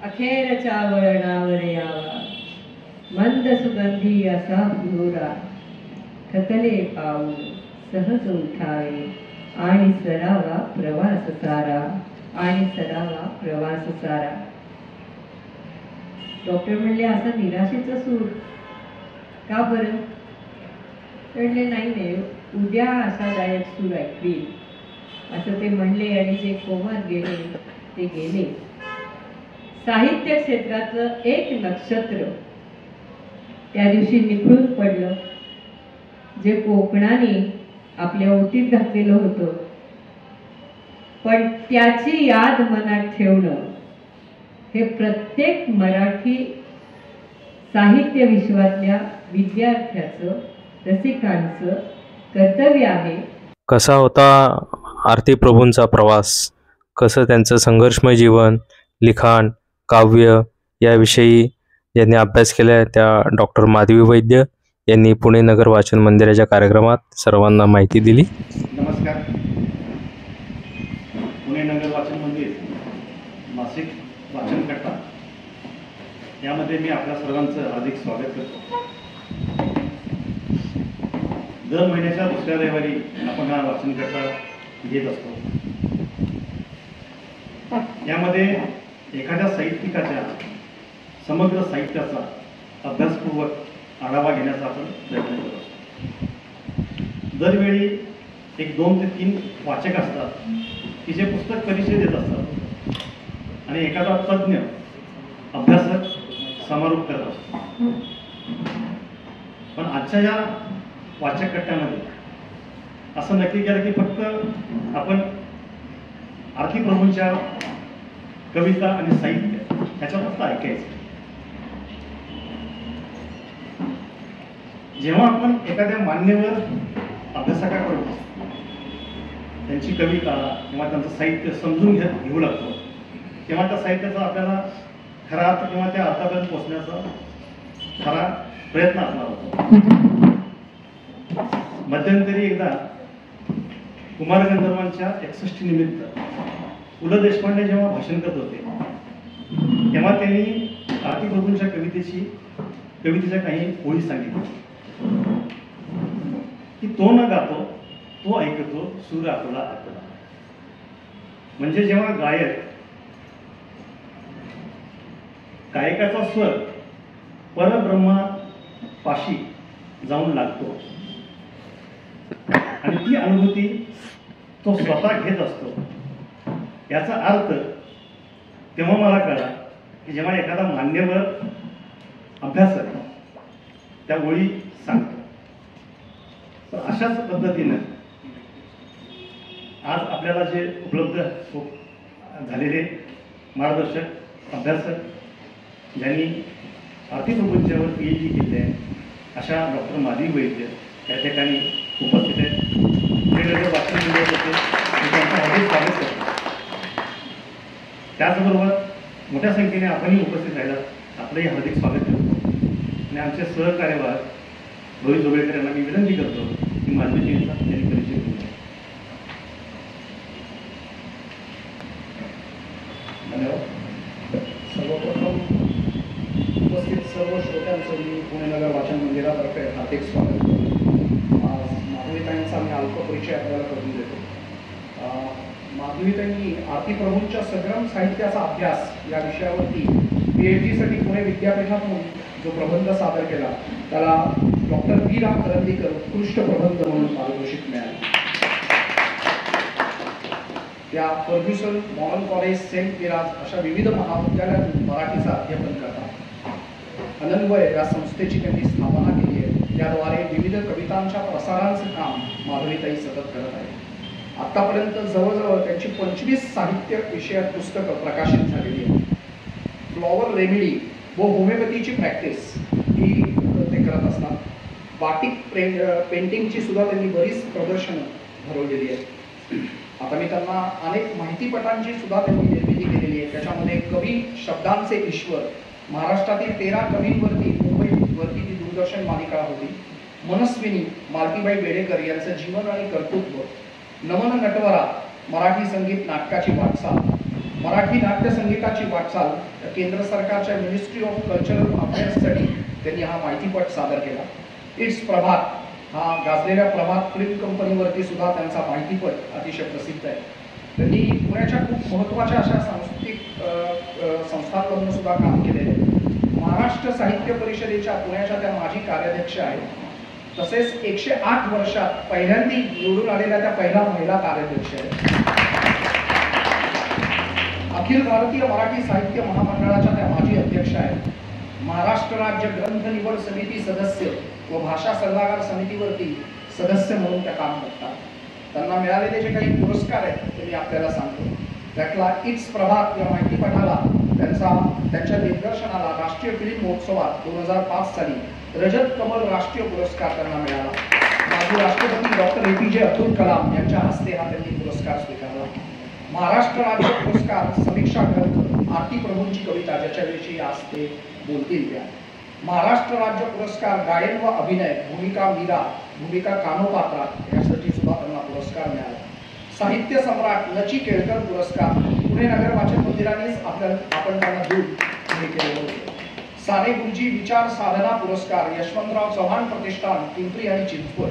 अखेरच्या वळणावर यावा, मंद सुगंधी असा भुरा, थकले पाऊल सहज उठावे, आणि सरावा प्रवास सारा, आणि सरावा प्रवास सारा. डॉक्टर म्हणले असा निराशेचा सूर का बरं? म्हणले नाही, उद्या आशादायक सूर ऐकवील, असं ते म्हणले. आणि जे कोमात गेले ते गेले. साहित्य क्षेत्राचं एक नक्षत्र त्या दिवशी निखळून पडलं, जे कोकणाने आपल्या ओटीत घातलेलं होतं. पण त्याची याद मनात ठेवणं हे प्रत्येक मराठी साहित्य विश्वातल्या विद्यार्थ्याचं, रसिकांचं कर्तव्य आहे. कसा होता आरती प्रभूंचा प्रवास, कसं त्यांचं संघर्षमय जीवन, लिखाण, काव्य याविषयी ज्यांनी अभ्यास केला आहे त्या डॉक्टर माधवी वैद्य यांनी पुणे नगर वाचन मंदिराच्या कार्यक्रमात सर्वांना माहिती दिली. नमस्कार. पुणे नगर वाचन मंदिर मासिक वाचन कट्टा यामध्ये मी आपल्या सर्वांचं हार्दिक स्वागत करतो. दर महिन्याच्या दुसऱ्या रविवारी आपण हा वाचन कट्टा घेत असतो. यामध्ये एखाद्या साहित्यिकाच्या समग्र साहित्याचा अभ्यासपूर्वक आढावा घेण्याचा आपण प्रयत्न करत असतो. दरवेळी एक 2 ते 3 वाचक असतात की जे पुस्तक परिचय देत असतात आणि एखादा तज्ज्ञ अभ्यासक समारोप करत असतो. पण आजच्या या वाचक कट्ट्यामध्ये असं नक्की केलं की फक्त आपण आरती प्रभूंच्या कविता आणि साहित्य ह्याच्यावर फक्त ऐकायचं. जेव्हा आपण एखाद्या मान्यवर अभ्यासकाकडून त्यांची कविता किंवा त्यांचं साहित्य समजून घेऊ लागतो, तेव्हा त्या साहित्याचा आपल्याला खरा अर्थ किंवा त्या अर्थापर्यंत पोहोचण्याचा खरा प्रयत्न असणार होतो. मध्यंतरी एकदा कुमार गंधर्वांच्या 61 निमित्त पु ल देशपांडे जेव्हा भाषण करत होते तेव्हा त्यांनी आरती प्रभूंच्या कवितेच्या काही ओळी सांगितल्या की तो न गातो तो ऐकतो सूर आकुला आकुला. म्हणजे जेव्हा गायकाचा स्वर परब्रह्मा पाशी जाऊन लागतो आणि ती अनुभूती तो स्वतः घेत असतो, याचा अर्थ तेव्हा मला कळला की जेव्हा एखादा मान्यवर अभ्यासक त्या ओळी सांगतो. तर अशाच पद्धतीनं आज आपल्याला जे उपलब्ध झालेले मार्गदर्शक अभ्यासक ज्यांनी आरती प्रभूंच्यावर PhD केली आहे अशा डॉक्टर माधवी वैद्य त्या ठिकाणी उपस्थित आहेत. वेगवेगळे वाचन केले होते, त्यांचं हार्दिक स्वागत करतो. त्याचबरोबर मोठ्या संख्येने आपणही उपस्थित राहिला, आपलंही हार्दिक स्वागत करतो. आणि आमचे सहकार्यवाह रोहित जोगळेकर यांना मी विनंती करतो की माधवीजींचा त्यांनी परिचय करून द्या. धन्यवाद. सर्वप्रथम उपस्थित सर्व श्रोत्यांचं मी पुणे नगर वाचन मंदिरातर्फे हार्दिक स्वागत करतो. आज माधवीताईंचा मी अल्प परिचय आपल्याला करून देतो. माधवीताईंनी आरती प्रभूंच्या सग्राम साहित्याचा अभ्यास या विषयावरती PhDसाठी पुणे विद्यापीठातून जो प्रबंध सादर केला त्याला डॉक्टर V. राम करंदीकर उत्कृष्ट प्रबंध म्हणून पारितोषिक मिळाले. त्या Fergusson, Modern College, saint Mira's अशा विविध महाविद्यालयातून मराठीचा अध्यापन करतात. अनन्वय या संस्थेची त्यांनी स्थापना केली आहे, त्याद्वारे विविध कवितांच्या प्रसारांचं काम माधवीताई सतत करत आहे. आतापर्यंत जवळजवळ त्यांची 25 साहित्य विषयक पुस्तकं प्रकाशित झालेली आहेत. फ्लॉवर रेमेडी व होमिओपॅथीची प्रॅक्टिस ही ते करत असतात. बाटिक पेंटिंगची सुद्धा त्यांनी बरीच प्रदर्शनं भरवलेली आहेत. आता मी त्यांना अनेक माहितीपटांची सुद्धा त्यांनी निर्मिती केलेली आहे. त्याच्यामध्ये कवी शब्दांचे ईश्वर, महाराष्ट्रातील 13 कवींवरती मुंबईवरती ती दूरदर्शन मालिका होती. मनस्विनी मालतीबाई बेडेकर यांचं जीवन आणि कर्तृत्व, नमन नटवरा मराठी संगीत नाटकाची वाटचाल, मराठी नाट्य संगीताची वाटचाल केंद्र सरकारच्या मिनिस्ट्री ऑफ कल्चरल अफेअर्ससाठी त्यांनी हा माहितीपट सादर केला. इट्स प्रभात हा गाजलेल्या प्रभात फिल्म कंपनीवरती सुद्धा त्यांचा माहितीपट अतिशय प्रसिद्ध आहे. त्यांनी पुण्याच्या खूप महत्त्वाच्या अशा सांस्कृतिक संस्थांमधून सुद्धा काम केलेले आहे. महाराष्ट्र साहित्य परिषदेच्या पुण्याच्या त्या माजी कार्याध्यक्ष आहेत. तसेच 108 वर्षात पहिल्यांदा निवडून आलेल्या त्या पहिल्या महिला कार्याध्यक्ष आहेत. अखिल भारतीय मराठी साहित्य महामंडळाच्या त्या माजी अध्यक्ष आहेत. महाराष्ट्र राज्य ग्रंथ निवड समिती सदस्य व भाषा सल्लागार समितीवरती सदस्य म्हणून त्या काम करतात. त्यांना मिळालेले जे काही पुरस्कार आहेत ते मी आपल्याला सांगतो. त्यातला इट्स प्रभात या माहितीपटाला त्यांच्या दिग्दर्शनाला राष्ट्रीय फिल्म महोत्सवात 2005 साली रजत कमल राष्ट्रीय पुरस्कार त्यांना मिळाला. माजी राष्ट्रपती डॉक्टर APJ अब्दुल कलाम यांच्या हस्ते हा त्यांनी पुरस्कार स्वीकारला. महाराष्ट्र राज्य पुरस्कार समीक्षा ग्रंथ आरती प्रभूंची कविता ज्याच्याविषयी आज ते बोलतील त्या. महाराष्ट्र राज्य पुरस्कार गायन व अभिनय भूमिका मीरा भूमिका कानोपात्रा यासाठी सुद्धा त्यांना पुरस्कार मिळाला. साहित्य सम्राट नची केळकर पुरस्कार पुणे नगर वाचन मंदिरानेच आपण त्यांना दूर केलेलं होतं. साने गुरुजी विचार साधना पुरस्कार यशवंतराव चव्हाण प्रतिष्ठान पिंपरी आणि चिंचवड.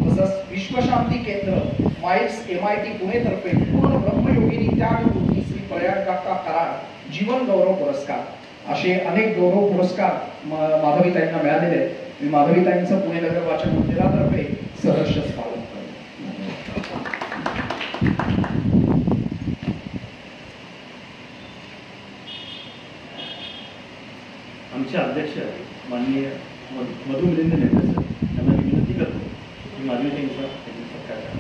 तसंच विश्वशांती केंद्र माइल्स MIT पुणे तर्फे पूर्ण ब्रह्मयोगिनी त्यागमूर्ती श्री प्रयागकाका कराड जीवन गौरव पुरस्कार असे अनेक गौरव पुरस्कार माधवीताईंना मिळालेले आहेत. मी माधवीताईंचं पुणे नगर वाचन मंदिरातर्फे सहर्ष स्वागत करतो. आमचे अध्यक्ष माननीय मधु मिलिंद नेते सर यांना मी विनंती करतो की माधवीताईंचा सत्कार करा.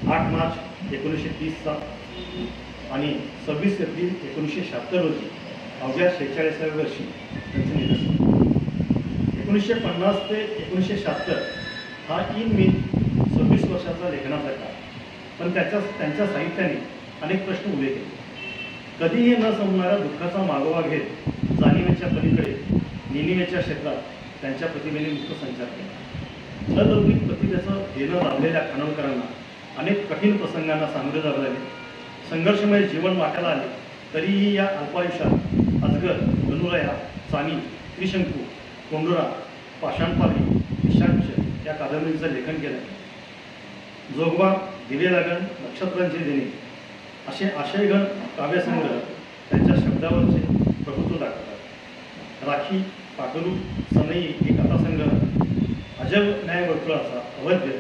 8 मार्च 1930 आणि 26 एप्रिल 1976 रोजी अवघ्या 46व्या वर्षी त्यांचं निधन. 1950 ते 1976 हा इन मीन 26 वर्षाचा लेखनाचा काळ. पण त्यांच्या साहित्याने अनेक प्रश्न उभे केले. कधीही न संपणाऱ्या दुःखाचा मागोवा घेत जाणीवेच्या पलीकडे निनिवेच्या क्षेत्रात त्यांच्या प्रतिमेने मुक्त संचार केला. अलौकिक प्रतिभेचं देणं लाभलेल्या खानोलकरांना अनेक कठीण प्रसंगांना सामोरे जावे लागले. संघर्षमय जीवन वाट्याला आले तरीही या अल्पायुष्यात अजगर, धनुराया, चानी, त्रिशंकू, कोंडुरा, पाषाणपाली, विषाक्ष या कादंबरीचं लेखन केलं. जोगवा, दिवे लागण, नक्षत्रांचे देणे असे आशयघन काव्यसंग्रह त्यांच्या शब्दावरचे प्रभुत्व दाखवतात. राखी, पाकरू, सनई ही कथासंग्रह, अजब न्यायवर्तुळाचा अवध्य,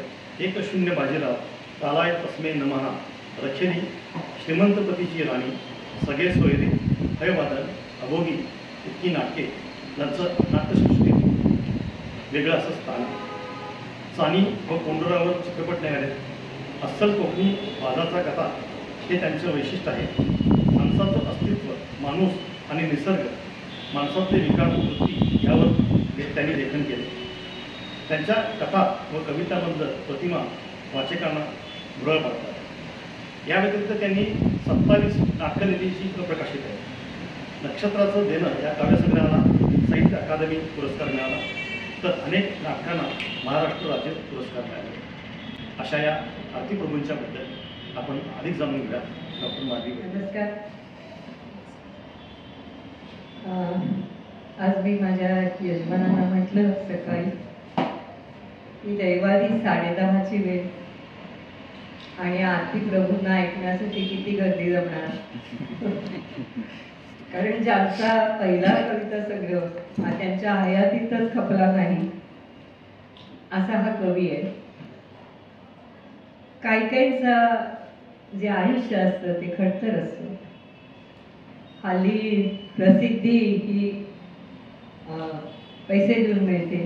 1-0 बाजीराव, तालाय तस्मे नमहा, रखेली, श्रीमंतपतीची राणी, सगळे सोयरे, हयवादन, अभोगी इतकी नाटके यांचं नाट्यसृष्टीत वेगळं असं स्थान. चानी व कोंडुरावर चित्रपट निघाले. अस्सल कोकणी वादाचा कथा हे त्यांचं वैशिष्ट्य आहे. माणसाचं अस्तित्व, माणूस आणि निसर्ग, माणसातले विकार वृत्ती यावर त्यांनी लेखन केले. त्यांच्या कथा व कविताबद्दल प्रतिमा वाचकांना भुरळ पाडतात. या व्यतिरिक्त त्यांनी 27 नाट्यनिधीची प्रकाशित आहे. नक्षत्राचं देणं या काव्यसंग्रहाला साहित्य अकादमी पुरस्कार मिळाला, तर अनेक नाटकांना महाराष्ट्र राज्य पुरस्कार मिळाले. अशा या आरती प्रभूंच्याबद्दल आपण अधिक जाणून घेऊया. डॉक्टर माधवी. नमस्कार. आज मी माझ्या यजमानांना म्हटलं सकाळी की रविवारी 10:30ची वेळ आणि आरती प्रभूंना ऐकण्यासाठी किती गर्दी जमणार. कारण ज्यांचा पहिला कविता संग्रह हा त्यांच्या हयातीतच खपला नाही असा हा कवी आहे. काहींचं जे आयुष्य असतं ते खडतर असतं. हल्ली प्रसिद्धी ही पैसे देऊन मिळते,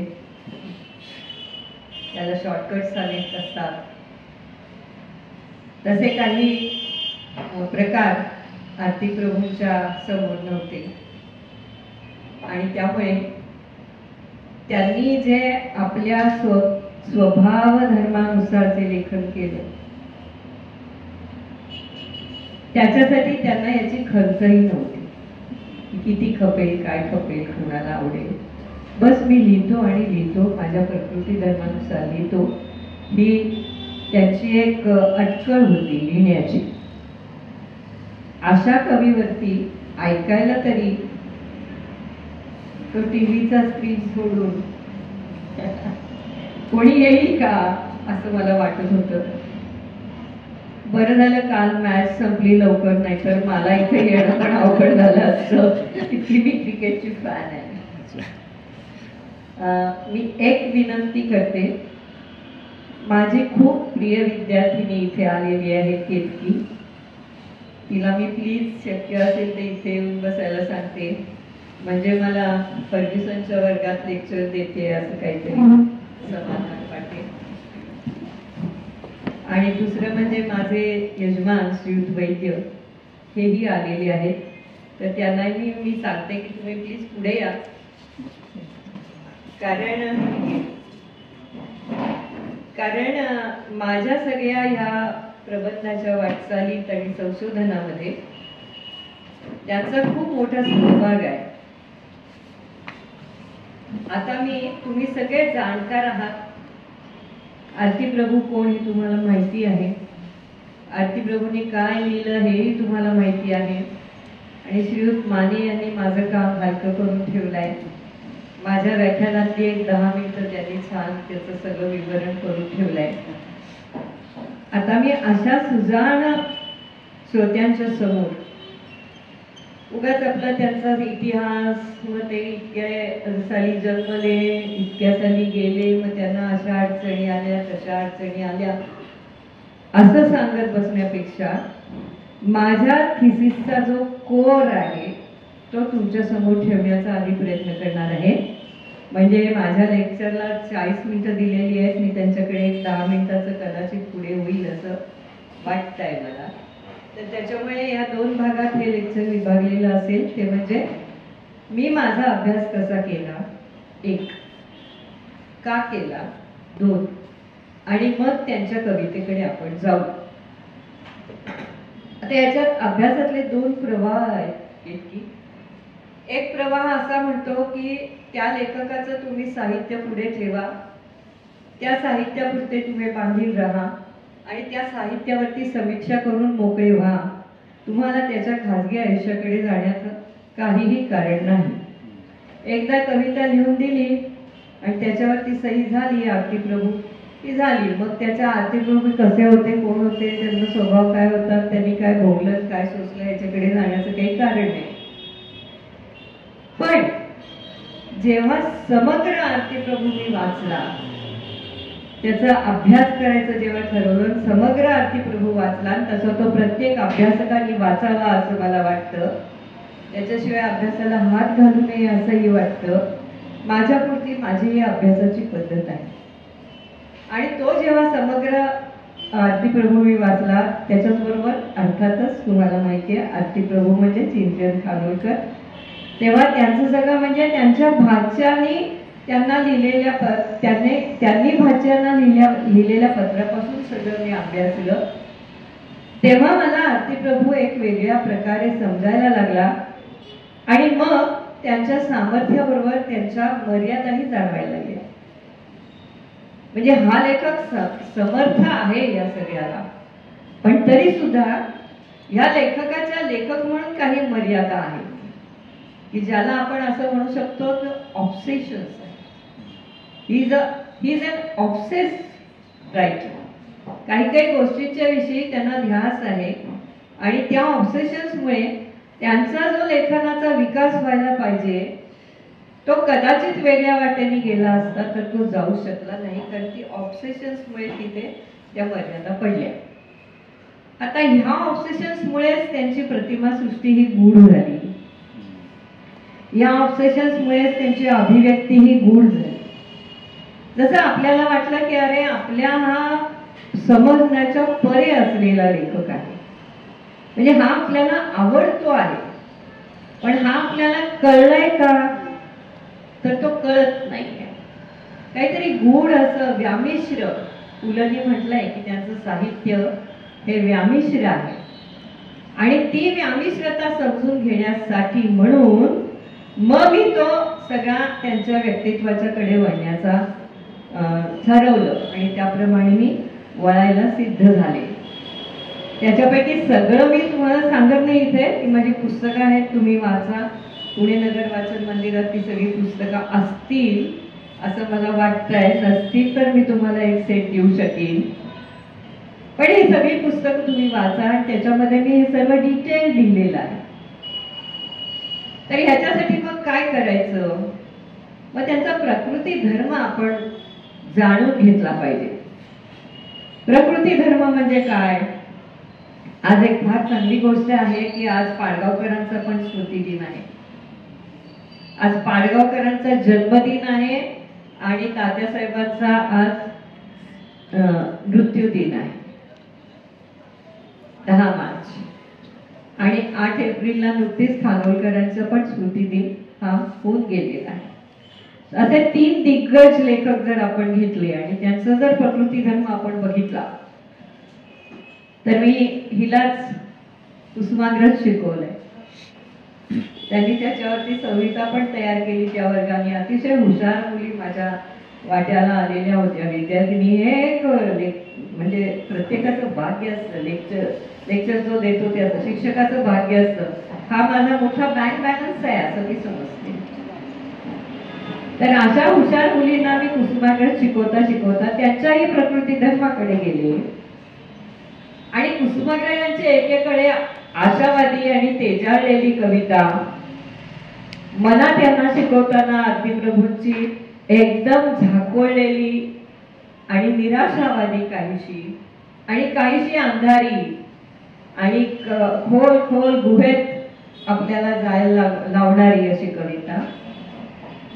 त्याला शॉर्टकट्स अनेक असतात. तसे काही प्रकार आरती प्रभूंच्या समोर नव्हते आणि त्यामुळे त्यांनी जे आपल्या स्वभाव धर्मानुसार जे लेखन केलं त्याच्यासाठी त्यांना याची खर्चही नव्हती की किती खपेल, काय खपेल, कुणाला आवडेल. बस मी लिहितो आणि लिहितो, माझ्या प्रकृती धर्मानुसार लिहितो, ही त्याची एक अटकळ होती लिहिण्याची. अशा कवीवरती ऐकायला तरी तो टीव्हीचा स्क्रीन सोडून कोणी येईल का असं मला वाटत होतं. बरं झालं काल मॅच संपली लवकर, नाहीतर मला इथे येणं पण अवघड झालं असतं. इतकी मी क्रिकेटची फॅन आहे. मी एक विनंती करते. माझी खूप प्रिय विद्यार्थिनी इथे आलेली आहे केतकी. तिला मी प्लीज शक्य असेल ते इथे येऊन बसायला सांगते, म्हणजे मला फर्ग्युसनच्या वर्गात लेक्चर देते असं काहीतरी समाधान वाटेल. आणि दुसरं म्हणजे माझे यजमान श्रीयुत वैद्य हेही आलेले आहेत, तर त्यांनाही मी सांगते की तुम्ही प्लीज पुढे या. कारण माझ्या सगळ्या ह्या प्रबंधाच्या वाटचालीत आणि संशोधनामध्ये त्यांचा खूप मोठा सहभाग आहे. आता तुम्ही सगळे जाणकार आहात. आरती प्रभू कोण हे तुम्हाला माहिती आहे. आरती प्रभूंनी काय लिहिलं हेही तुम्हाला माहिती आहे. आणि श्रीयुत माने यांनी माझं काम हलकं करून ठेवलंय. माझ्या व्याख्यानातली एक 10 मिनिटं त्यांनी छान त्याचं सगळं विवरण करून ठेवलंय. आता मी अशा सुजाण श्रोत्यांच्या समोर उगाच आपला त्यांचा इतिहास, मग ते इतक्या साली जन्मले, इतक्या साली गेले, मग त्यांना अशा अडचणी आल्या, तशा अडचणी आल्या असं सांगत बसण्यापेक्षा माझ्या थिसिसचा जो कोर आहे तो तुमच्या समोर ठेवण्याचा आधी प्रयत्न करणार आहे. म्हणजे माझ्या लेक्चरला 40 मिनिटं दिलेली आहेत, मी त्यांच्याकडे 10 मिनिटाचं कदाचित पुढे होईल असं वाटतंय मला. तर त्याच्यामुळे या 2 भागात हे लेक्चर विभागलेलं असेल. ते म्हणजे मी माझा अभ्यास कसा केला 1, का केला 2, आणि मग त्यांच्या कवितेकडे आपण जाऊ. आता याच्यात अभ्यासातले 2 प्रवाह आहेत. एक प्रवाह असा म्हणतो की त्या लेखकाचं तुम्ही साहित्य पुढे ठेवा, त्या साहित्यापुरते तुम्ही बांधील राहा आणि त्या साहित्यावरती समीक्षा करून मोकळे व्हा. तुम्हाला त्याच्या खाजगी आयुष्याकडे जाण्याचं काहीही कारण नाही. एकदा कविता लिहून दिली आणि त्याच्यावरती सही झाली आरती प्रभू ती झाली. मग त्याच्या आरती प्रभू कसे होते, कोण होते, त्यांचा स्वभाव काय होता, त्यांनी काय भोगलं, काय सोसलं, याच्याकडे जाण्याचं काही कारण नाही. पण जेव्हा समग्र आरती प्रभू मी वाचला, त्याचा अभ्यास करायचं जेव्हा ठरवलं, समग्र आरती प्रभू वाचला, तसा तो प्रत्येक अभ्यासकांनी वाचावा असं मला वाटतं. त्याच्याशिवाय अभ्यासाला हात घालू नये असंही वाटतं. माझ्यापुरती माझी ही अभ्यासाची पद्धत आहे. आणि तो जेव्हा समग्र आरती प्रभू मी वाचला, त्याच्याचबरोबर अर्थातच तुम्हाला माहिती आहे आरती प्रभू म्हणजे चिंतन खानोलकर. तेव्हा त्यांचं सगळं म्हणजे त्यांच्या भाच्यानी त्यांना लिहिलेल्या त्यांनी भाच्यांना लिहिलेल्या पत्रापासून सगळं मी अभ्यासलं. तेव्हा मला आरती प्रभू एक वेगळ्या प्रकारे समजायला लागला आणि मग त्यांच्या सामर्थ्याबरोबर त्यांच्या मर्यादाही जाणवायला लागल्या. म्हणजे हा लेखक समर्थ आहे या सगळ्याला, पण तरी सुद्धा या लेखकाच्या लेखक म्हणून काही मर्यादा आहेत की ज्याला आपण असं म्हणू शकतो की ऑब्सेशन्स आहे. He is an obsessed writer. काही काही गोष्टींच्या विषयी त्यांना ध्यास आहे आणि त्या ऑब्सेशन्समुळे त्यांचा जो लेखनाचा विकास व्हायला पाहिजे तो कदाचित वेगळ्या वाटेने गेला असता तर तो जाऊ शकला नाही, कारण ती ऑब्सेशन्समुळे तिथे त्या मर्यादा पडल्या. आता ह्या ऑब्सेशन्समुळेच त्यांची प्रतिमासृष्टी ही गूढ झाली. या ऑब्सेशन्समुळेच त्यांची अभिव्यक्ती ही गूढ झाली. जसं आपल्याला वाटलं की अरे आपल्या हा समजण्याच्या परे असलेला लेखक आहे, म्हणजे हा आपल्याला आवडतो आहे, पण हा आपल्याला कळलाय का, तर तो कळत नाहीये. काहीतरी गूढ असं व्यामिश्र, पुलंनी म्हटलंय की त्यांचं साहित्य हे व्यामिश्र आहे. आणि ती व्यामिश्रता समजून घेण्यासाठी म्हणून मग मी तो सगळा त्यांच्या व्यक्तित्वाच्याकडे वळण्याचा ठरवलं आणि त्याप्रमाणे मी वळायला सिद्ध झाले. त्याच्यापैकी सगळं मी तुम्हाला सांगत नाही इथे की माझी पुस्तकं आहेत, तुम्ही वाचा. पुणे नगर वाचन मंदिरात ती सगळी पुस्तकं असतील असं मला वाटतंय. नसतील तर मी तुम्हाला एक सेट देऊ शकेन. पण ही सगळी पुस्तकं तुम्ही वाचा आणि त्याच्यामध्ये मी हे सर्व डिटेल लिहिलेलं आहे. तर ह्याच्यासाठी मग काय करायचं? मग त्यांचा प्रकृती धर्म आपण जाणून घेतला पाहिजे. प्रकृती धर्म म्हणजे काय? आज एक फार चांगली गोष्ट आहे की आज पाडगावकरांचा पण स्मृती दिन आहे. आज पाडगावकरांचा जन्मदिन आहे आणि तात्यासाहेबांचा आज मृत्यू दिन आहे 10 मार्च. आणि 8 एप्रिलला नुकतीच खानोलकरांचा पण स्मृती दिन हा होऊन गेलेला आहे. असे 3 दिग्गज लेखक जर आपण घेतले आणि त्यांचा जर प्रकृती धर्म आपण बघितला तर मी हिलाच कुसुमाग्रज शिकवलंय. त्यांनी त्याच्यावरती संहिता पण तयार केली त्या वर्गाने. अतिशय हुशार मुली माझ्या वाट्याला आलेल्या होत्या विद्यार्थिनी. हे म्हणजे प्रत्येकाचं भाग्य असतं. लेक्चर जो देतो त्याचं शिक्षकाचं भाग्य असतं. हा माझा मोठा बँक बॅलन्स आहे असं मी समजते. तर अशा हुशार मुलींना मी कुसुमाग्रज शिकवता त्यांच्याही प्रकृती धर्माकडे गेले आणि कुसुमाग्रजांच्या एकेकडे आशावादी आणि तेजाळलेली कविता, मला त्यांना शिकवताना आदिप्रभूंची एकदम झाकोळलेली आणि निराशावादी काहीशी आणि काहीशी अंधारी आणि खोल खोल गुहेत आपल्याला जायला लावणारी अशी कविता.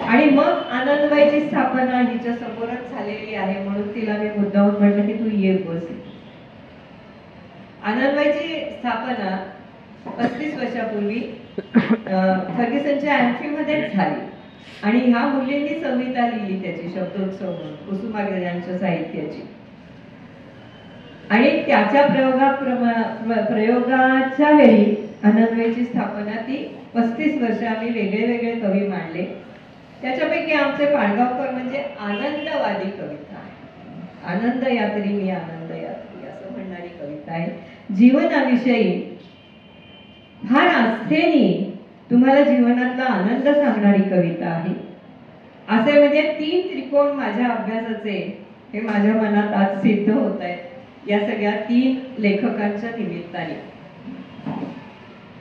आणि मग आनंदबाईची स्थापना हिच्या समोरच झालेली आहे म्हणून तिला मी मुद्दाम म्हटलं की तू ये बस. आनंदबाईची स्थापना 35 वर्षापूर्वी फर्ग्युसनच्या अँफीमध्येच झाली आणि ह्या मुलींनी संहिता लिहिली त्याची शब्दोत्सव म्हणून कुसुमाग्रजांच्या साहित्याची. आणि त्याच्या प्रयोगाच्या वेळी आनंदबाईची स्थापना ती 35 वर्ष आम्ही वेगळे वेगळे कवी मांडले. त्याच्यापैकी आमचे पाडगावकर म्हणजे आनंदवादी कविता आहे. आनंद यात्री मी आनंद यात्री असं म्हणणारी कविता आहे. जीवनाविषयी फार आस्थेने तुम्हाला जीवनातला आनंद सांगणारी कविता आहे. असे म्हणजे 3 त्रिकोण माझ्या अभ्यासाचे हे माझ्या मनात आज सिद्ध होत आहेत या सगळ्या 3 लेखकांच्या निमित्ताने.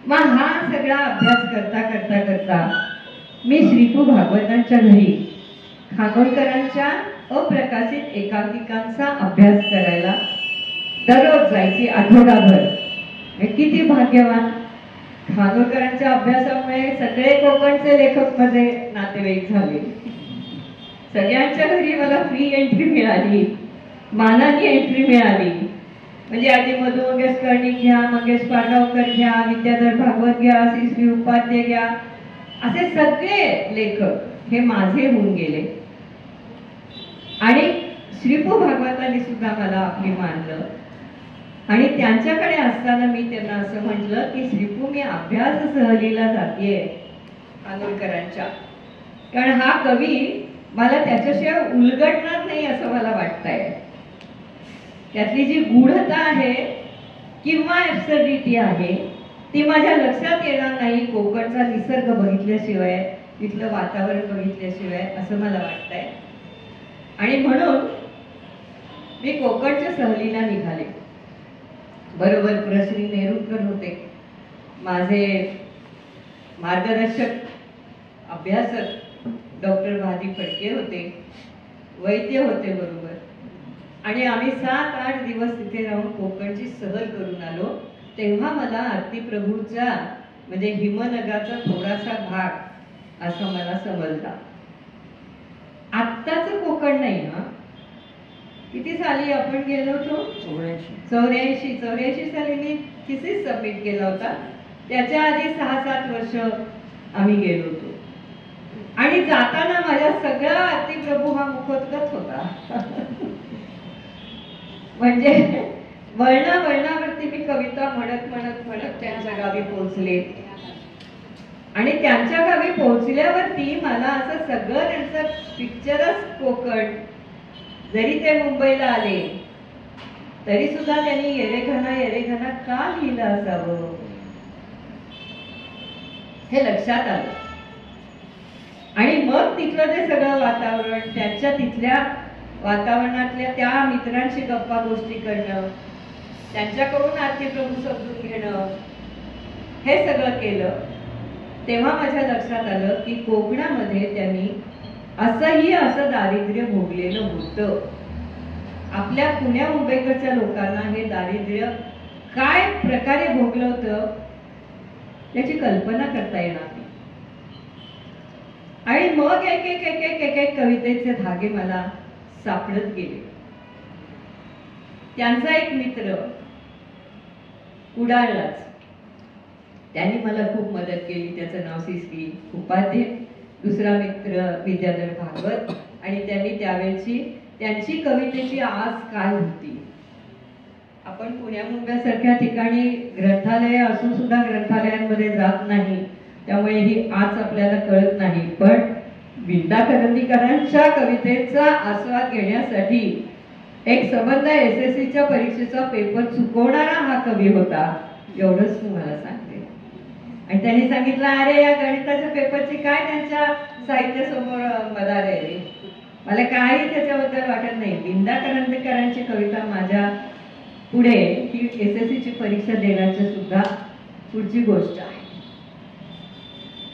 मग हा सगळा अभ्यास करता करता मी श्रीपू भागवतांच्या घरी खानोलकरांच्या अप्रकाशित एकांकिकांचा अभ्यास करायला दररोज जायची आठवडाभर. किती भाग्यवान! खानोलकरांच्या अभ्यासामुळे सगळे कोकणचे लेखक माझे नातेवाईक झाले. सगळ्यांच्या घरी मला फ्री एंट्री मिळाली, मानानी एंट्री मिळाली. म्हणजे आधी मधु मंगेश कर्णिक घ्या, मंगेश पाडगावकर घ्या, विद्याधर भागवत घ्या, श्री उपाध्ये घ्या, असे सगळे लेखक हे माझे होऊन गेले. आणि श्रीपू भागवतांनी सुद्धा मला आपली मानलं. आणि त्यांच्याकडे असताना मी त्यांना असं म्हटलं की श्रीपू मी अभ्यास सहलीला जातेय खानोलकरांच्या, कारण हा कवी मला त्याच्याशिवाय उलगडणार नाही असं मला वाटतंय. त्यातली जी गूढता आहे किंवा ऍब्सर्डिटी आहे ती माझ्या लक्षात येणार नाही कोकणचा निसर्ग बघितल्याशिवाय, तिथलं वातावरण बघितल्याशिवाय असं मला वाटतंय. आणि म्हणून मी कोकणच्या सहलीला निघाले. बरोबर प्रश्री नेरुरकर होते, माझे मार्गदर्शक अभ्यासक डॉक्टर भाजी फडके होते, वैद्य होते बरोबर. आणि आम्ही 7-8 दिवस तिथे राहून कोकणची सहल करून आलो. तेव्हा मला आरतीप्रभूचा म्हणजे हिमनगाचा थोडासा भाग असा मला समजला. आत्ताच कोकण नाही. हा किती साली आपण गेलो होतो? 84 साली मी थिसीस सबमिट केला होता. त्याच्या आधी 6-7 वर्ष आम्ही गेलो होतो. आणि जाताना माझ्या सगळा आरतीप्रभू हा मुखोद्गत होता. म्हणजे वळणावरती ती मी कविता म्हणत म्हणत म्हणत त्यांच्या गावी पोहोचले. आणि त्यांच्या गावी पोहोचल्यावरती मला असं सगळं त्यांचं पिक्चरच कोकण, जरी ते मुंबईला आले तरी सुद्धा त्यांनी येरेघाना का लिहिलं असावं हे लक्षात आलं. आणि मग तिथलं जे सगळं वातावरण, त्यांच्या तिथल्या वातावरणातल्या त्या मित्रांशी गप्पा गोष्टी करणं, त्यांच्याकडून आरती प्रभू समजून घेणं, हे सगळं केलं. तेव्हा माझ्या लक्षात आलं की कोकणामध्ये त्यांनी असं दारिद्र्य भोगलेलं होतं. आपल्या पुण्या मुंबईकडच्या लोकांना हे दारिद्र्य काय प्रकारे भोगलं होतं त्याची कल्पना करता येणार नाही. आणि मग एक एक एक एक एक एक कवितेचे धागे मला सापडत गेले. त्यांचा एक मित्र उडाळलाच, त्यांनी मला खूप मदत केली. त्याचं नाव श्री उपाध्ये. दुसरा मित्र विद्याधर भागवत. आणि त्यांनी त्यावेळची त्यांची कवितेची आस काय होती. आपण पुण्या मुंबईसारख्या ठिकाणी ग्रंथालय असून सुद्धा ग्रंथालयांमध्ये जात नाही, त्यामुळे ही आज आपल्याला कळत नाही. पण विंदा करंदीकरांच्या कवितेचा आस्वाद घेण्यासाठी एक संबंध SSCच्या परीक्षेचा पेपर चुकवणारा हा कवी होता, एवढंच तुम्हाला सांगते. आणि त्यांनी सांगितलं, अरे या गणिताच्या पेपरची काय त्यांच्या साहित्यासमोर मदार आहे, मला काही त्याच्याबद्दल वाटत नाही. विंदा करंदीकरांची कविता माझ्या पुढे ही SSCची परीक्षा देण्याची सुद्धा पुढची गोष्ट आहे.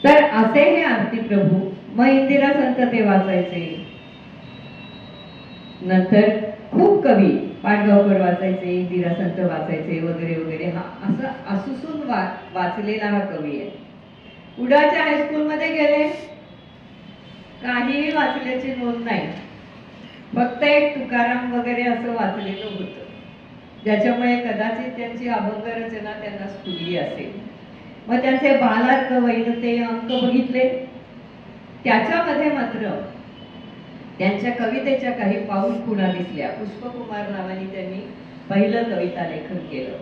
तर असे हे आरती प्रभू. मग इंदिरा संत ते वाचायचे, नंतर खूप कवी पाडगावकर वाचायचे, इंदिरा संत वाचायचे वगैरे वगैरे. हा असं असून वाचलेला हा कवी आहे. उडाच्या हायस्कूलमध्ये गेले, काहीही वाचल्याची नोंद नाही, फक्त एक तुकाराम वगैरे असं वाचलेलं होतं, ज्याच्यामुळे कदाचित त्यांची अभंग रचना त्यांना स्फुरली असेल. मग त्यांचे बालार्क वैनते अंक बघितले, त्याच्यामध्ये मात्र त्यांच्या कवितेच्या काही पाऊल खुणा दिसल्या. पुष्पकुमार नावाने त्यांनी पहिलं कविता लेखन केलं.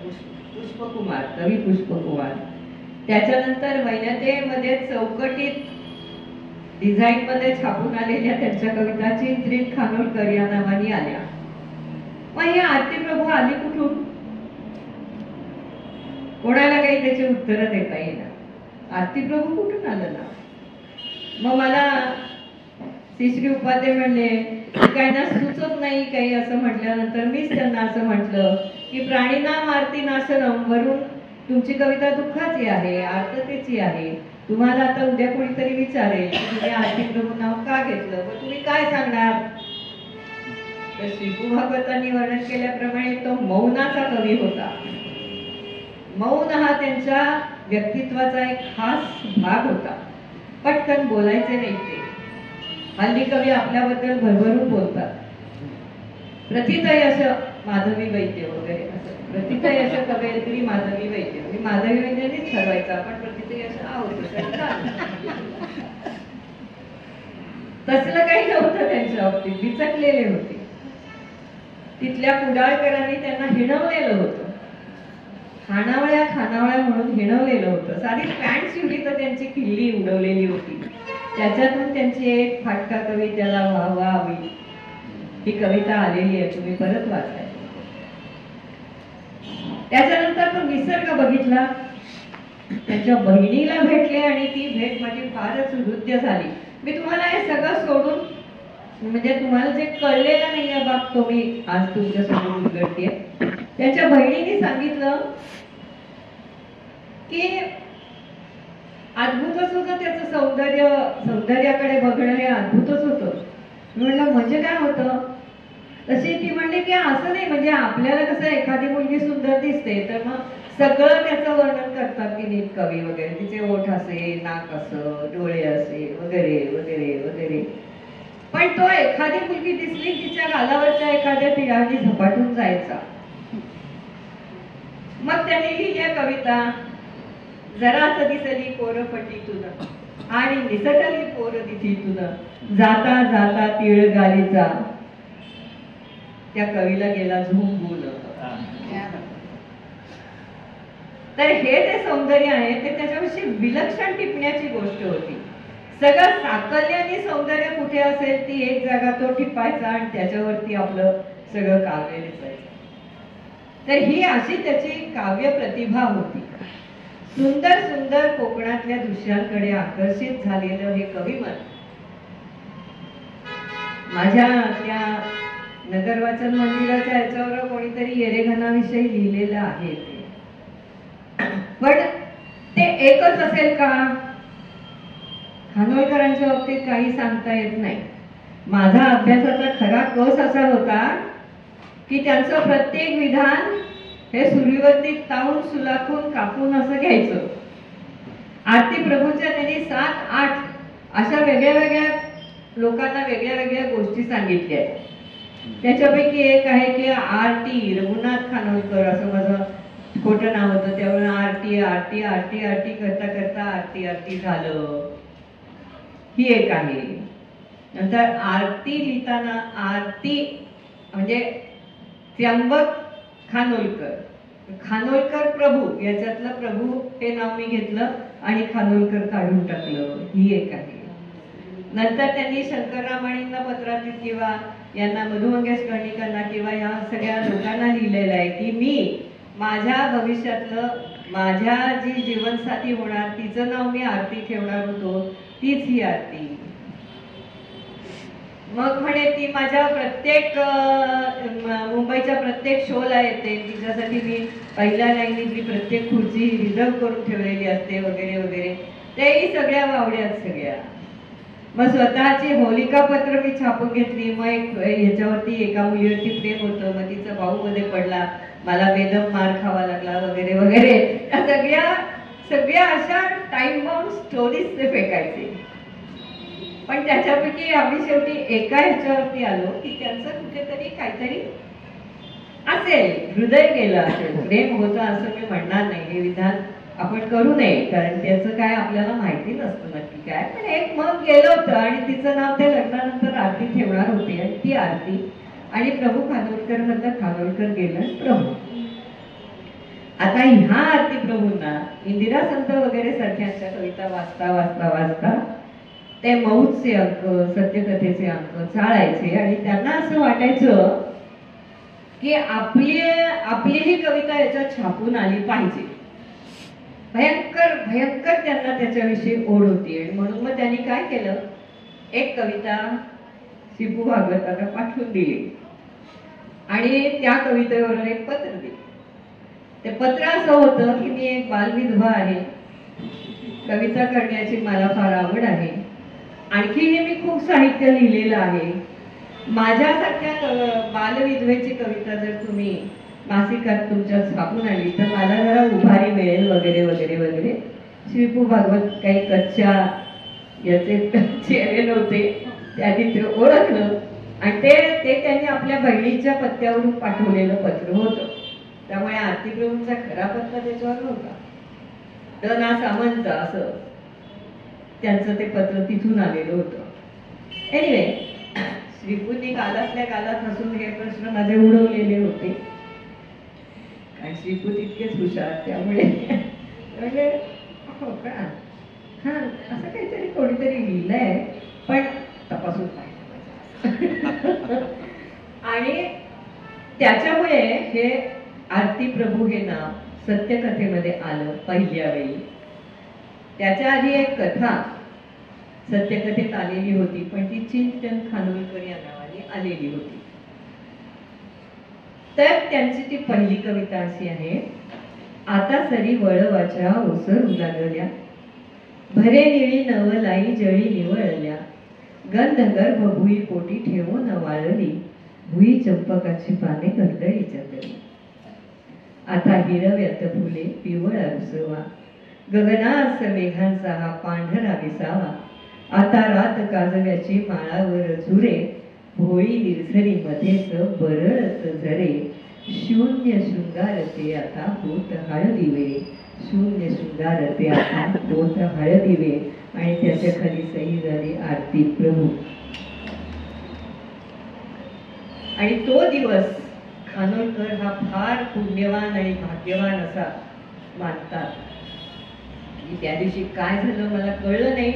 पुष्पकुमार, कवी पुष्पकुमार. त्याच्यानंतर वैनतेमध्ये चौकटीत डिझाईन मध्ये छापून आलेल्या त्यांच्या कविता चिंत्रित खानोलकर या नावाने आल्या. मग ही आरती प्रभू आली कुठून, कोणाला काही त्याची उत्तर देता येणार. आरती प्रभू कुठून आलं ना. मग मला श्री उपाध्ये म्हणले काही ना सुचत नाही काही, असं म्हटल्यानंतर मीच त्यांना असं म्हटलं की प्राणीनाम आरती नाशनम वरून तुमची कविता दुःखाची आहे, आर्ततेची आहे. तुम्हाला आता उद्या कोणीतरी विचारेल की तुम्ही आरती प्रभू नाव का घेतलं, मग तुम्ही काय सांगणार. तर श्रीपू भागवतांनी वर्णन केल्याप्रमाणे तो मौनाचा कवी होता. मौन हा त्यांच्या व्यक्तित्वाचा एक खास भाग होता. पटकन बोलायचे नाही ते. हल्ली कवी आपल्याबद्दल भरभरून बोलतात. प्रथित यश माधवी वैद्य वगैरे असं. प्रथित यश कवयित्री माधवी वैद्य. मी माधवी वैद्यांनीच ठरवायचं आपण प्रथित यश आहोत. तसलं काही नव्हतं त्यांच्या बाबतीत, विचकलेले होते. तिथल्या कुडाळकरांनी त्यांना हिणवलेलं होतं, खानावळ्या म्हणून हिणवलेलं होतं. साधी पॅन्ट शिवली तर त्यांची किल्ली उडवलेली होती. त्याच्यातून त्यांची एक फाटका कवी त्याला वाहवा हवी ही कविता आलेली आहे, तुम्ही परत वाचाय. त्याच्यानंतर तो निसर्ग बघितला, त्याच्या बहिणीला भेटले आणि ती भेट माझी फारच हृदय झाली. मी तुम्हाला हे सगळं सोडून, म्हणजे तुम्हाला जे कळलेलं नाहीये बाब तो मी आज तुमच्या समोर उलगडते. त्याच्या बहिणीने सांगितलं की अद्भुतच होतं त्याचं सौंदर्याकडे बघणं हे अद्भुतच होतं. म्हणलं म्हणजे काय होतं. तशी ती म्हणली की असं नाही, म्हणजे आपल्याला कसं एखादी मुलगी सुंदर दिसते तर मग सगळं त्याचं वर्णन करतात की नीट कवी वगैरे, तिचे ओठ असे, नाक असं, डोळे असे वगैरे वगैरे वगैरे. पण तो एखादी मुलगी दिसली तिच्या गालावरच्या एखाद्या तिळाने झपाटून जायचा. मग त्याने लिहिली कविता, जराच दिसली पोर फटी तुला आणि निसटली पोर दिठी तुला, जाता जाता तिळ गालीचा त्या कवीला गेला झुंबून. तर हे जे सौंदर्य आहे ते त्याच्याविषयी विलक्षण टिपण्याची गोष्ट होती. सगळं साकल्य आणि सौंदर्य कुठे असेल ती एक जागा तो टिपायचा आणि त्याच्यावरती आपलं सगळं काव्य लिहायचं. तर ही अशी त्याची काव्य प्रतिभा होती. सुंदर सुंदर कोकणातल्या दृश्यांकडे आकर्षित झालेलं हे कविमन माझ्या त्या नगरवाचन मंदिराच्या याच्यावर कोणीतरी येरेघनाविषयी लिहिलेलं आहे ते. पण ते एकच असेल का? खानोलकरांच्या बाबतीत काही सांगता येत नाही. माझा अभ्यासाचा खरा कस असा होता की त्यांचं प्रत्येक विधान हे सुरीवरती तावून सुलाखून कापून असं घ्यायचं. आरती प्रभूच्या त्यांनी 7-8 अशा वेगळ्या वेगळ्या लोकांना वेगळ्या वेगळ्या गोष्टी सांगितल्या. त्याच्यापैकी एक आहे की आरती रघुनाथ खानोलकर असं माझं खोटं नाव होतं. त्यामुळे आरती आरती आरती आरती करता करता आरती आरती झालं, ही एक आहे. नंतर आरती लिहिताना आरती म्हणजे त्र्यंबक खानोलकर, खानोलकर प्रभू, याच्यातलं प्रभू हे नाव मी घेतलं आणि खानोलकर काढून टाकलं, ही एक आहे. नंतर त्यांनी शंकररामाणींना पत्रात किंवा यांना मधु मंगेश कर्णिकांना किंवा या सगळ्या लोकांना लिहिलेलं आहे की मी माझ्या भविष्यातलं माझ्या जी जीवनसाथी होणार तिचं नाव मी आरती ठेवणार होतो, तीच ही आरती. मग म्हणे ती माझ्या प्रत्येक मुंबईच्या प्रत्येक शोला येते, तिच्यासाठी मी पहिल्या लाईनीतली प्रत्येक खुर्ची रिझर्व करून ठेवलेली असते वगैरे वगैरे. तेही सगळ्या वावड्यात सगळ्या. मग स्वतःची होलिका पत्र मी छापून घेतली. मग ह्याच्यावरती एका मुलीवरती प्रेम होतं, मग तिचा भाऊ मध्ये पडला, मला बेदम मार खावा लागला वगैरे वगैरे. सगळ्या अशा टाइम बाउंड स्टोरीज ते फेकायचे. पण त्याच्यापैकी आम्ही शेवटी एका ह्याच्यावरती आलो की त्यांचं कुठेतरी काहीतरी असेल, हृदय गेलं असेल, प्रेम होतं असं मी म्हणणार नाही. हे विधान आपण करू नये, कारण त्याचं काय आपल्याला माहिती नसतं नक्की काय. पण एक मग गेलं होतं आणि तिचं नाव त्या लग्नानंतर आरती ठेवणार होती आणि ती आरती. आणि प्रभू खानोलकर मधलं खानोलकर गेलं प्रभू. आता ह्या आरती प्रभूंना इंदिरा संत वगैरे सारख्यांच्या कविता वाचता वाचता वाचता ते मौजचे अंक, सत्यकथेचे अंक चाळायचे आणि त्यांना असं वाटायचं की आपली ही कविता याच्यात छापून आली पाहिजे. भयंकर भयंकर त्यांना त्याच्याविषयी ओढ होती. आणि म्हणून मग त्यांनी काय केलं, एक कविता शिपू भागवताला पाठवून दिली आणि त्या कवितेवर एक पत्र दिले. ते पत्र असं होतं की मी एक बालविधवा आहे, कविता करण्याची मला फार आवड आहे, आणखीही मी खूप साहित्य लिहिलेलं आहे, माझ्यासारख्या बालविधवेची कविता जर तुम्ही मासिकात तुमच्या छापून आली तर मला जरा उभारी मिळेल वगैरे वगैरे वगैरे. श्रीपू भागवत काही कच्च्या याचे चेहरे नव्हते, त्याआधी ते ओळखलं आणि ते त्यांनी आपल्या बहिणीच्या पत्त्यावरून पाठवलेलं पत्र होतं. त्यामुळे आरती प्रभूंचा खरा पत्ता त्याच्यावर नव्हता. द ना सामंत असं त्यांचं ते पत्र तिथून आलेलं होतं. एनिवे, श्रीपूंनी कालातल्या कालात नसून हे प्रश्न माझे उडवलेले होते आणि श्रीपू तितकेच हुशार, त्यामुळे म्हणजे हो का, हा असं काहीतरी कोणीतरी लिहिलंय पण तपासून पाहिजे. आणि त्याच्यामुळे हे आरती प्रभू हे नाव सत्यकथेमध्ये आलं पहिल्या वेळी. त्याच्या आधी एक कथा सत्यकथेत आलेली होती, पण ती चिंतन खानोलकर या नावाने आलेली होती. तर त्यांची ती पहिली कविता अशी आहे. आता सरी वळवाच्या ओसरू लागल्या, भरे निळी नवलाई जळी निवळल्या, गंध गर्भ भुई पोटी ठेवून वाळली, भुई चंपकाची पाने गंधळी चंदली. आता हिरव्यात फुले पिवळा रुसवा, गगनास मेघांचा हा पांढरा विसावा. आता रात काजव्याची माळावर झुरे, भोळी निर्झरी मध्येच बरळत झरे. शून्य शृंगार ते आता होत हळदिवे, शून्य शृंगार ते आता होत हळदिवे. आणि त्याच्या खाली सही झाली आरती प्रभू. आणि तो दिवस खानोलकर हा फार पुण्यवान आणि भाग्यवान असा मानतात की त्या दिवशी काय झालं मला कळलं नाही,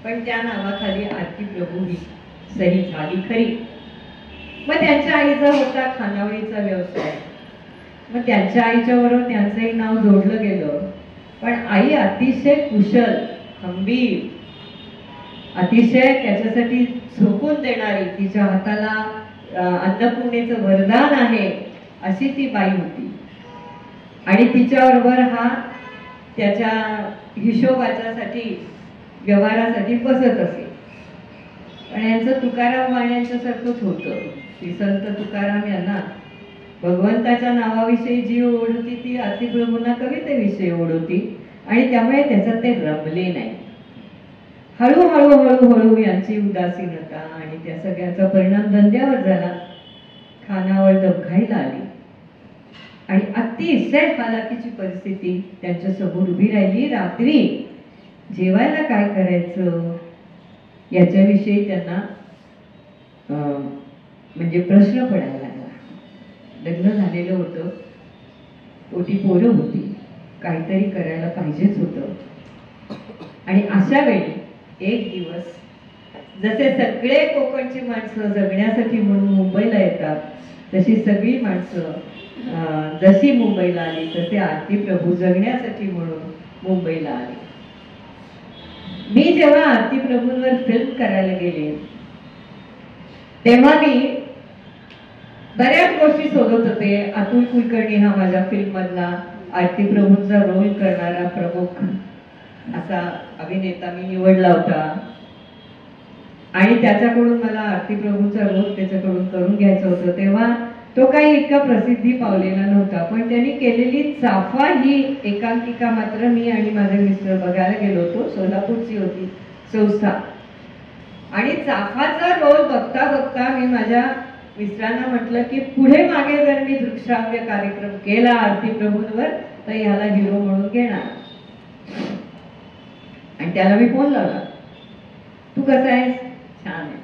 पण त्या नावाखाली आरती प्रभू ही सही झाली खरी. मग त्यांच्या आईचा होता खानावळीचा व्यवसाय, मग त्यांच्या आईच्या बरोबर त्यांचंही नाव जोडलं गेलं. पण आई अतिशय कुशल, खंबीर, अतिशय त्याच्यासाठी झोकून देणारी, तिच्या हाताला अन्नपूर्णेचं वरदान आहे अशी ती बाई होती. आणि तिच्याबरोबर हा त्याच्या हिशोबाच्यासाठी व्यवहारासाठी बसत असे. पण यांचं तुकाराम वाण्यांच्यासारखंच होतं. ती संत तुकाराम यांना भगवंताच्या नावाविषयी जी ओढ होती ती आरतीप्रभूंना कवितेविषयी ओढ होती आणि त्यामुळे त्याच्यात ते रमले नाही. हळूहळू हळूहळू यांची उदासीनता आणि त्या सगळ्याचा परिणाम धंद्यावर झाला. खानावळ दबघाईला आली आणि अतिशय हालाकीची परिस्थिती त्यांच्या समोर उभी राहिली. रात्री जेवायला काय करायचं याच्याविषयी त्यांना म्हणजे प्रश्न पडायला लागला. लग्न झालेलं होतं, पोटी पोरं होती, काहीतरी करायला पाहिजेच होतं. आणि अशा वेळी एक दिवस जसे सगळे कोकणची माणसं जगण्यासाठी म्हणून मुंबईला येतात, तशी सगळी माणसं जशी मुंबईला आली तसे आरती प्रभू जगण्यासाठी म्हणून मुंबईला आले. मी जेव्हा आरती प्रभूंवर फिल्म करायला गेले तेव्हा मी बऱ्याच गोष्टी शोधत होते. अतुल कुलकर्णी हा माझ्या फिल्म मधला आरती प्रभूंचा रोल करणारा प्रमुख असा अभिनेता मी निवडला होता आणि त्याच्याकडून मला आरती प्रभूंचा रोल त्याच्याकडून करून घ्यायचं होतं. तेव्हा तो काही इतका प्रसिद्धी पावलेला नव्हता, पण त्यांनी केलेली चाफा ही एकांकिका मात्र मी आणि माझे मिस्टर बघायला गेलो होतो. सोलापूरची होती संस्था. आणि चाफाचा रोल बघता बघता मी माझ्या मिस्टरांना म्हटलं की पुढे मागे जर मी दृकश्राव्य कार्यक्रम केला आरती प्रभूंवर तर ह्याला हिरो म्हणून घेणार. आणि त्याला मी फोन लावला, तू कसा आहेस? छान आहे.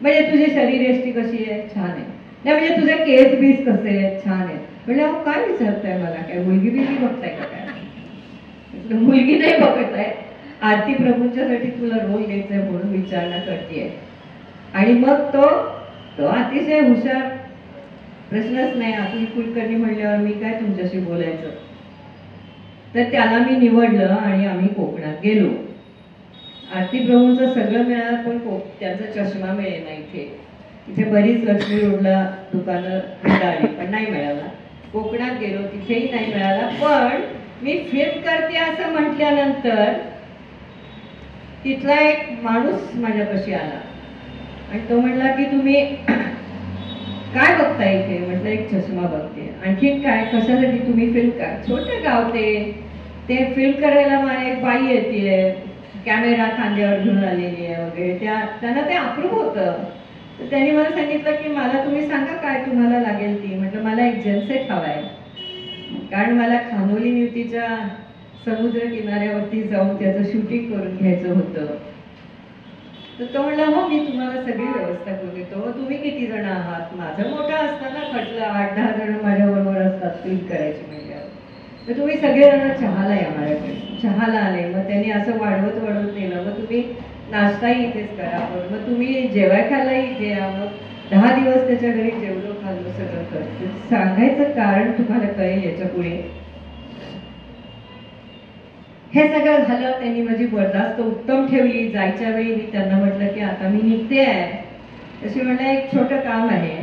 म्हणजे तुझी शरीरयष्टी कशी आहे? छान आहे. नाही म्हणजे तुझे केस बीस कसे आहेत? छान आहेत. म्हणजे अहो काय विचारताय मला, काय मुलगी बिलगी बघताय का काय? मुलगी नाही बघत आहे, आरती प्रभूंच्यासाठी तुला रोल द्यायचा आहे म्हणून विचारणा करतेय. आणि मग तो अतिशय हुशार, प्रश्नच नाही. अतुल कुलकर्णी म्हणल्यावर मी काय तुमच्याशी बोलायचं. तर त्याला मी निवडलं आणि आम्ही कोकणात गेलो. आरती प्रभूंचं सगळं मिळालं पण त्यांचा चष्मा मिळेना. इथे बरीच लक्ष्मी रोडला दुकानं मिळाली पण नाही मिळाला. कोकणात गेलो तिथेही नाही मिळाला. पण मी फिल्म करते असं म्हटल्यानंतर तिथला एक माणूस माझ्यापाशी आला आणि तो म्हणला की तुम्ही काय बघताय इथे? म्हटलं एक चष्मा बघते. आणखी काय, कशासाठी तुम्ही फिल्म काय? छोटे गाव ते फिल्म करायला मला एक बाई येते, कॅमेरा खांद्यावर घेऊन आलेली आहे वगैरे. त्यांना ते अप्रूप होतं. तर त्यांनी मला सांगितलं की मला तुम्ही सांगा काय तुम्हाला लागेल ती. म्हटलं मला एक जनसेट हवा आहे, कारण मला खानोली निवतीच्या समुद्र किनाऱ्यावरती जाऊन त्याचं शूटिंग करून घ्यायचं होतं. तर तो म्हणला हो मी तुम्हाला सगळी व्यवस्था करून देतो. तुम्ही किती जण आहात? माझं मोठं असताना खटलं 8-10 जण माझ्या बरोबर असतात फिल्म करायची म्हणल्यावर. तर तुम्ही सगळेजण चहाला या माझ्याकडे. चहाला आले. मग त्यांनी असं वाढवत नेलं. मग तुम्ही नाश्ताही इथेच करा, मग तुम्ही जेवाय खायलाही इथे या. मग 10 दिवस त्याच्या घरी जेवलो खाल्लो सगळं कर. सांगायचं कारण तुम्हाला कळेल याच्या पुढे. हे सगळं झालं. त्यांनी माझी बर्दास्त उत्तम ठेवली. जायच्या वेळी मी त्यांना म्हटलं की आता मी निघते आहे. तशी म्हटलं एक छोटं काम आहे,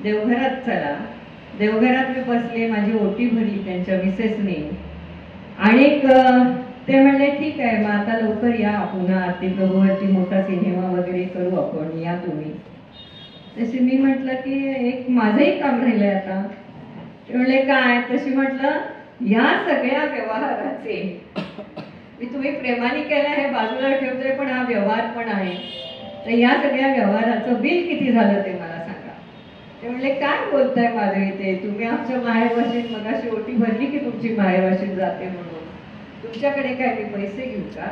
देवघरात चला. देवघरात मी बसले, माझी ओटी भरली त्यांच्या मिसेसने. आणि ते म्हणले ठीक आहे मग आता लवकर या, पुन्हा आरती प्रभूवरती मोठा सिनेमा वगैरे करू आपण, या तुम्ही. तशी मी म्हटलं की एक माझंही काम राहिलंय आता. ते म्हणले काय? तशी म्हटलं या सगळ्या व्यवहाराचे मी तुम्ही प्रेमाने केलं हे बाजूला ठेवतोय, पण हा व्यवहार पण आहे. तर या सगळ्या व्यवहाराचं बिल किती झालं ते मला सांगा. ते म्हणले काय बोलताय माझं इथे, तुम्ही आमच्या माहेरवाशीत मगाशी ओटी भरली की तुमची माहेरवाशीत जाते म्हणून, तुमच्याकडे काय मी पैसे घेऊ का?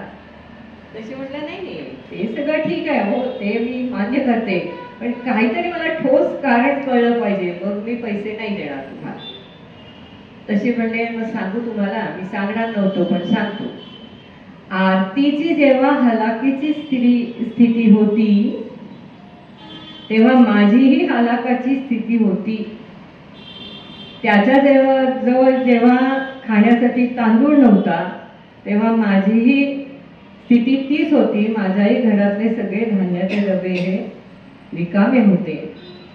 तशी म्हटलं नाही ते सगळं ठीक आहे, हो ते मी मान्य करते, पण काहीतरी मला ठोस कारण कळलं पाहिजे, मग मी पैसे नाही देणार तुम्हाला. तशी म्हणले मग सांगू तुम्हाला, मी सांगणार नव्हतो पण सांगतो. आरतीची जेव्हा हलाखीची स्थिती होती तेव्हा माझीही हलाखाची स्थिती होती. त्याच्या जवळ जेव्हा खाण्यासाठी तांदूळ नव्हता तेव्हा माझीही स्थिती तीच होती. माझ्याही घरातले सगळे धान्याचे डबे हे रिकामे होते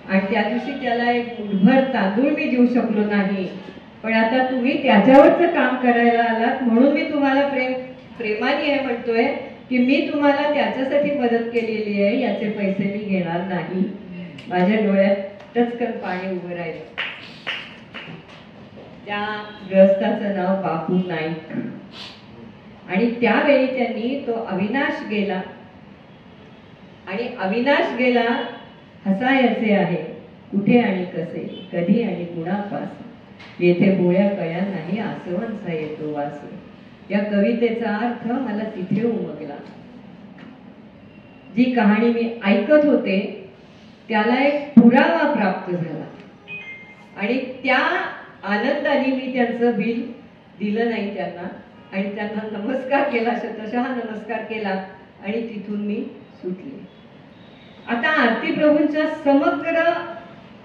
आणि त्या दिवशी त्याला एक मुठभर तांदूळ मी देऊ शकलो नाही. पण आता तुम्ही त्याच्यावरचं काम करायला आलात म्हणून मी तुम्हाला प्रेमाने हे म्हणतोय की मी तुम्हाला त्याच्यासाठी मदत केलेली आहे, याचे पैसे मी घेणार नाही. माझ्या डोळ्यात टचकन पाणी उभं राहिलं. त्या गृहस्थाचं नाव बापू नाईक आणि त्यावेळी त्यांनी तो अविनाश गेला आणि अविनाश गेला हसायचे आहे कुठे आणि कसे, कधी आणि कुणापास, येथे बोळ्या कळ्या नाही आसवंचा येतो वास. या कवितेचा अर्थ मला तिथे उमगला. जी कहाणी मी ऐकत होते त्याला एक पुरावा प्राप्त झाला आणि त्या आनंदाने मी त्यांचं बिल दिलं नाही त्यांना आणि त्यांना नमस्कार केला, शतशः नमस्कार केला आणि तिथून मी सुटले. आता आरती प्रभूंच्या समग्र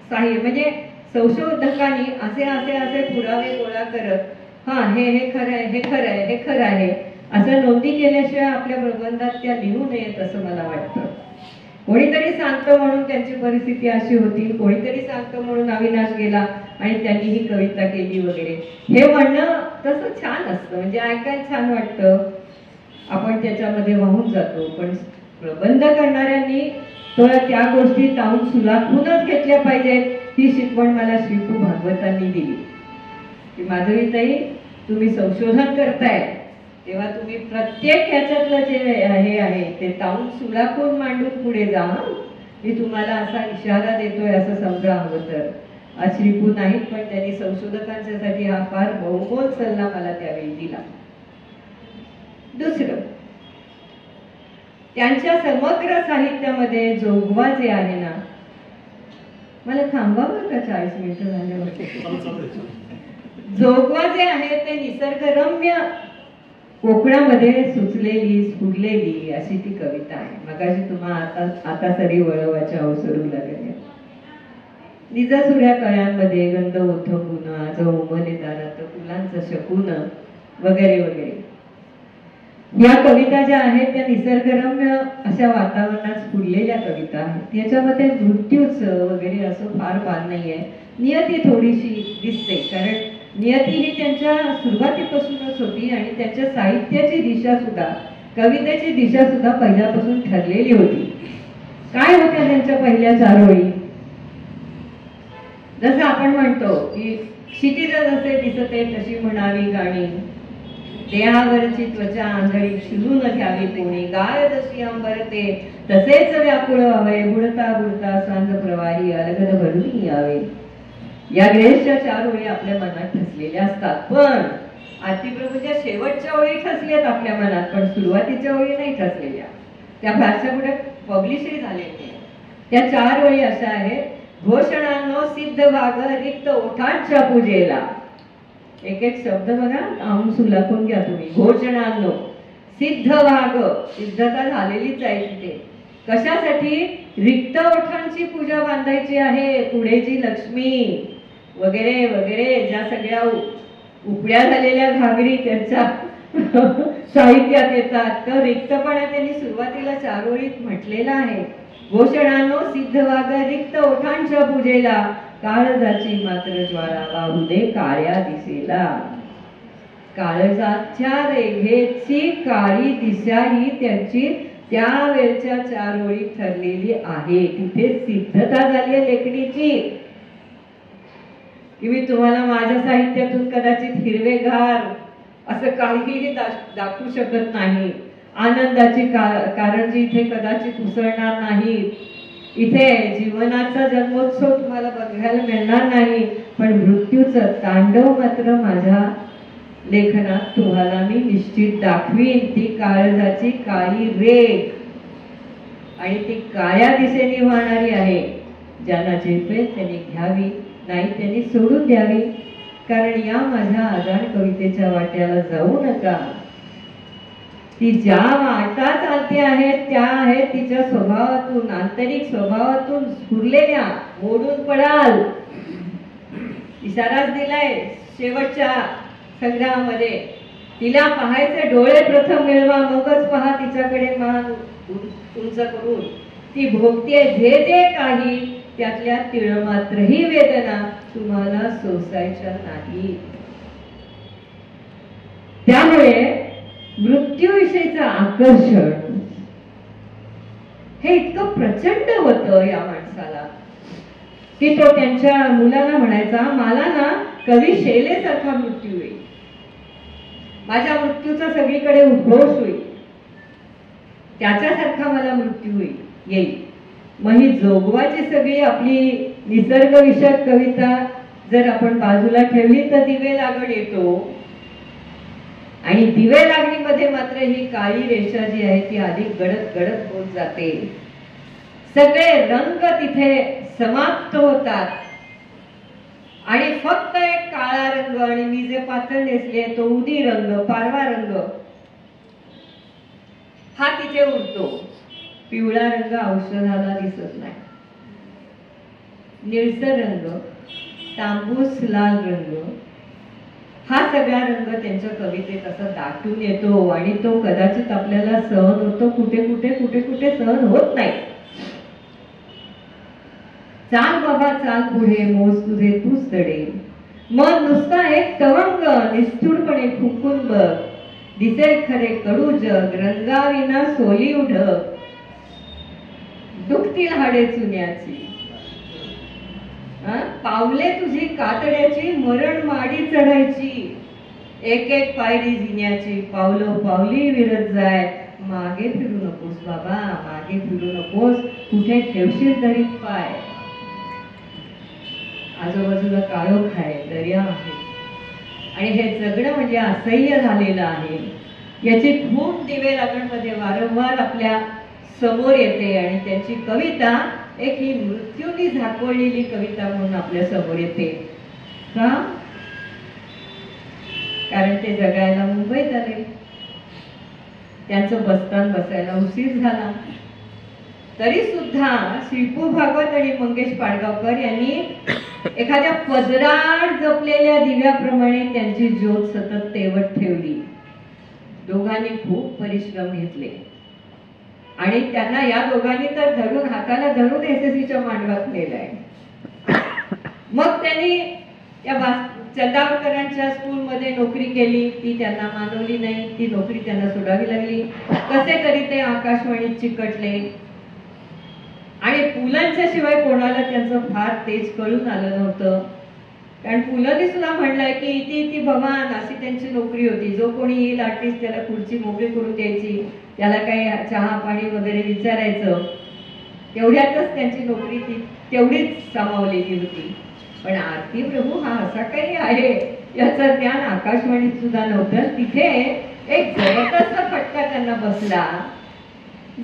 साह्य म्हणजे संशोधकांनी असे पुरावे गोळा करत हे खरं आहे, हे खरं आहे, हे खरं आहे असं नोंदी केल्याशिवाय आपल्या प्रबंधात त्या लिहू नयेत असं मला वाटतं. कोणीतरी सांगतं म्हणून त्यांची परिस्थिती अशी होती, कोणीतरी सांगतं म्हणून अविनाश गेला आणि त्यांनी ही कविता केली वगैरे, हे म्हणणं तसं छान असतं, म्हणजे ऐकायला छान वाटतं, आपण त्याच्यामध्ये वाहून जातो. पण प्रबंध करणाऱ्यांनी तो त्या गोष्टी ताऊन सुलाखूनच घेतल्या पाहिजेत. ही शिकवण मला श्रीपू भागवतांनी दिली की माधवीताई तुम्ही संशोधन करताय तेव्हा तुम्ही प्रत्येक ह्याच्यातलं जे हे आहे ते ताऊन सुलाखून मांडून पुढे जा. मी तुम्हाला असा इशारा देतोय असं समजा हवं तर. आज श्रीपू नाहीत पण त्यांनी संशोधकांच्यासाठी हा फार बहुमोल सल्ला मला त्यावेळी दिला. दुसरं, त्यांच्या समग्र साहित्यामध्ये जोगवा जे आहे ना, मला थांबावं का 40 मिनिटं झाल्यावर. जोगवा जे आहे ते निसर्गरम्य कोकणामध्ये सुचलेली स्फुरलेली अशी ती कविता आहे. मगाशी तुम्हाला आता सरी वळवाच्या अवसरू लागले. निजासुऱ्या कळ्यांमध्ये गंध ओथंबून आज उमले दारात फुलांचं शकून वगैरे वगैरे, या कविता ज्या आहेत त्या निसर्गरम्य अशा वातावरणात स्फुरलेल्या कविता आहेत. याच्यामध्ये मृत्यूच वगैरे असं फार भान नाहीये. नियती थोडीशी दिसते कारण नियती ही त्यांच्या सुरुवातीपासूनच होती आणि त्यांच्या साहित्याची दिशा सुद्धा, कवितेची दिशा सुद्धा पहिल्यापासून ठरलेली होती. काय होत्या त्यांच्या पहिल्या 4 ओळी? जसं आपण म्हणतो की क्षितिज जसे दिसते तशी म्हणावी गाणी, देहावरची त्वचा आंधळी शिरून घ्यावी कोणी, गाय जशी अंबरते तसेच व्याकुळ व्हावे, बुडता बुडता सांज प्रवाही अलगद भरून यावे. या ग्रेसच्या 4 ओळी आपल्या मनात ठसलेल्या असतात. पण आरतीप्रभूच्या शेवटच्या ओळी ठसल्यात आपल्या मनात, पण सुरुवातीच्या ओळी नाही ठसलेल्या. त्या फारशा कुठे पब्लिशही झालेल्या. त्या 4 ओळी अशा आहेत. घोषणांनो सिद्ध भाग रिक्त ओठांच्या पूजेला. एक एक शब्द बघा, आऊन सुलाखून घ्या तुम्ही. घोषणांनो सिद्ध भाग, सिद्धता झालेलीच आहे तिथे. कशासाठी? रिक्त ओठांची पूजा बांधायची आहे. पुढेची लक्ष्मी वगैरे वगैरे ज्या सगळ्या उपड्या झालेल्या घागरी त्यांच्या साहित्यात येतात, तर रिक्तपणा त्यांनी सुरुवातीला 4 ओळीत म्हटलेला आहे. घोषणांनो सिद्ध भाग रिक्त ओठांच्या पूजेला, काळजाची मात्र ज्वाला वाहू दे काळ्या दिसेला. काळजाच्या रेघेची काळी दिशा ही त्यांची त्यावेळच्या 4 ओळीत ठरलेली आहे. तिथे सिद्धता झाली आहे लेखणीची की मी तुम्हाला माझ्या साहित्यातून कदाचित हिरवेगार असं काहीही दाखवू शकत नाही. आनंदाची कारंजी इथे कदाचित उसळणार नाही. इथे जीवनाचा जन्मोत्सव तुम्हाला बघायला मिळणार नाही, पण मृत्यूचं तांडव मात्र माझ्या लेखनात तुम्हाला मी निश्चित दाखवीन. ती काळजाची काळी रेख आणि ती काळ्या दिशेने वाहणारी आहे. ज्यांना झेपेल त्यांनी घ्यावी, नाही त्यांनी सोडून द्यावी. कारण या माझ्या आजाड कवितेच्या वाट्याला जाऊ नका. ती ज्या वाटा चालते आहेत त्या आहेत तिच्या स्वभावातून, आंतरिक स्वभावातून स्फुरलेल्या. मोडून पडाल. इशाराच दिलाय शेवटच्या संग्रहामध्ये. तिला पाहायचे डोळे प्रथम मिळवा, मगच पहा तिच्याकडे मान उंच करून. ती भोगते जे जे काही, त्यातल्या तिळमात्रही वेदना तुम्हाला सोसायच्या नाही. त्यामुळे मृत्यूविषयीचं आकर्षण हे इतकं प्रचंड होतं या माणसाला की तो त्यांच्या मुलांना म्हणायचा, मला ना कवी शैलेसारखा मृत्यू होईल, माझ्या मृत्यूचा सगळीकडे उद्घोष होईल, त्याच्यासारखा मला मृत्यू येईल. मग ही जोगवाची सगळी आपली निसर्गविषयक कविता जर आपण बाजूला ठेवली तर दिवे लागण येतो. आणि दिवे लागणीमध्ये मात्र ही काळी रेषा जी आहे ती अधिक गडद गडद होत जाते. सगळे रंग तिथे समाप्त होतात आणि फक्त एक काळा रंग, आणि मी जे पातळ नेसले तो उदी रंग, पारवा रंग हा तिथे उरतो. पिवळा रंग औषधाला दिसत नाही. निळसर रंग, तांबूस लाल रंग, हा सगळा रंग त्यांच्या कवितेत असा दाटून येतो आणि तो कदाचित आपल्याला सहन होतो, कुठे कुठे कुठे कुठे सहन होत नाही. चाल बाबा चाल पुढे, मोज तुझे तूच तडे, मग नुसता एक तवंग निष्ठुरपणे फुंकून बघ, दिसेल खरे कडू जग, रंगाविना सोली उढग, दुखतील हाडे चुन्याची, पावले तुझी कातड्याची, मरण माडी चढायची, एक एक पायरी जिन्याची, पावलो पावली विरत जाय, मागे फिरू नकोस बाबा, मागे फिरू नकोस, कुठे ठेवशील दरीत पाय. आजूबाजूला काळोख आहे, दर्या आहे आणि हे जगणं म्हणजे असह्य झालेलं आहे. याची खूप दिवे लागणमध्ये वारंवार आपल्या समोर येते आणि त्यांची कविता एक ही मृत्यूनी झाकोळलेली कविता म्हणून आपल्या समोर येते. का? कारण ते जगायला मुंबईत आले, त्यांचं बस्तान बसायला उशीर झाला. तरी सुद्धा श्रीपू भागवत आणि मंगेश पाडगावकर यांनी एखाद्या पदराड जपलेल्या दिव्याप्रमाणे त्यांची ज्योत सतत तेवत ठेवली. दोघांनी खूप परिश्रम घेतले आणि त्यांना या दोघांनी तर धरून, हाताला धरून एसएससीच्या मांडवात नेलंय. मग त्यांनी त्या चंदावरकरांच्या स्कूलमध्ये नोकरी केली, ती त्यांना मानवली नाही, ती नोकरी त्यांना सोडावी लागली. कसे तरी ते आकाशवाणीत चिकटले आणि पुलांच्या शिवाय कोणाला त्यांचं फार तेज कळून आलं नव्हतं. कारण पुलांनी सुद्धा म्हणलंय की इति इति भवान, अशी त्यांची नोकरी होती. जो कोणी येईल आर्टिस्ट त्याला खुर्ची मोकळी करून द्यायची, त्याला काही चहा पाणी वगैरे विचारायचं. तेवढ्यातच त्यांची नोकरी ती तेवढीच सामावलेली होती. पण आरती प्रभू हा असा काही आहे याचं ज्ञान आकाशवाणीत सुद्धा नव्हतं. तिथे एक जबरदस्त फटका त्यांना बसला.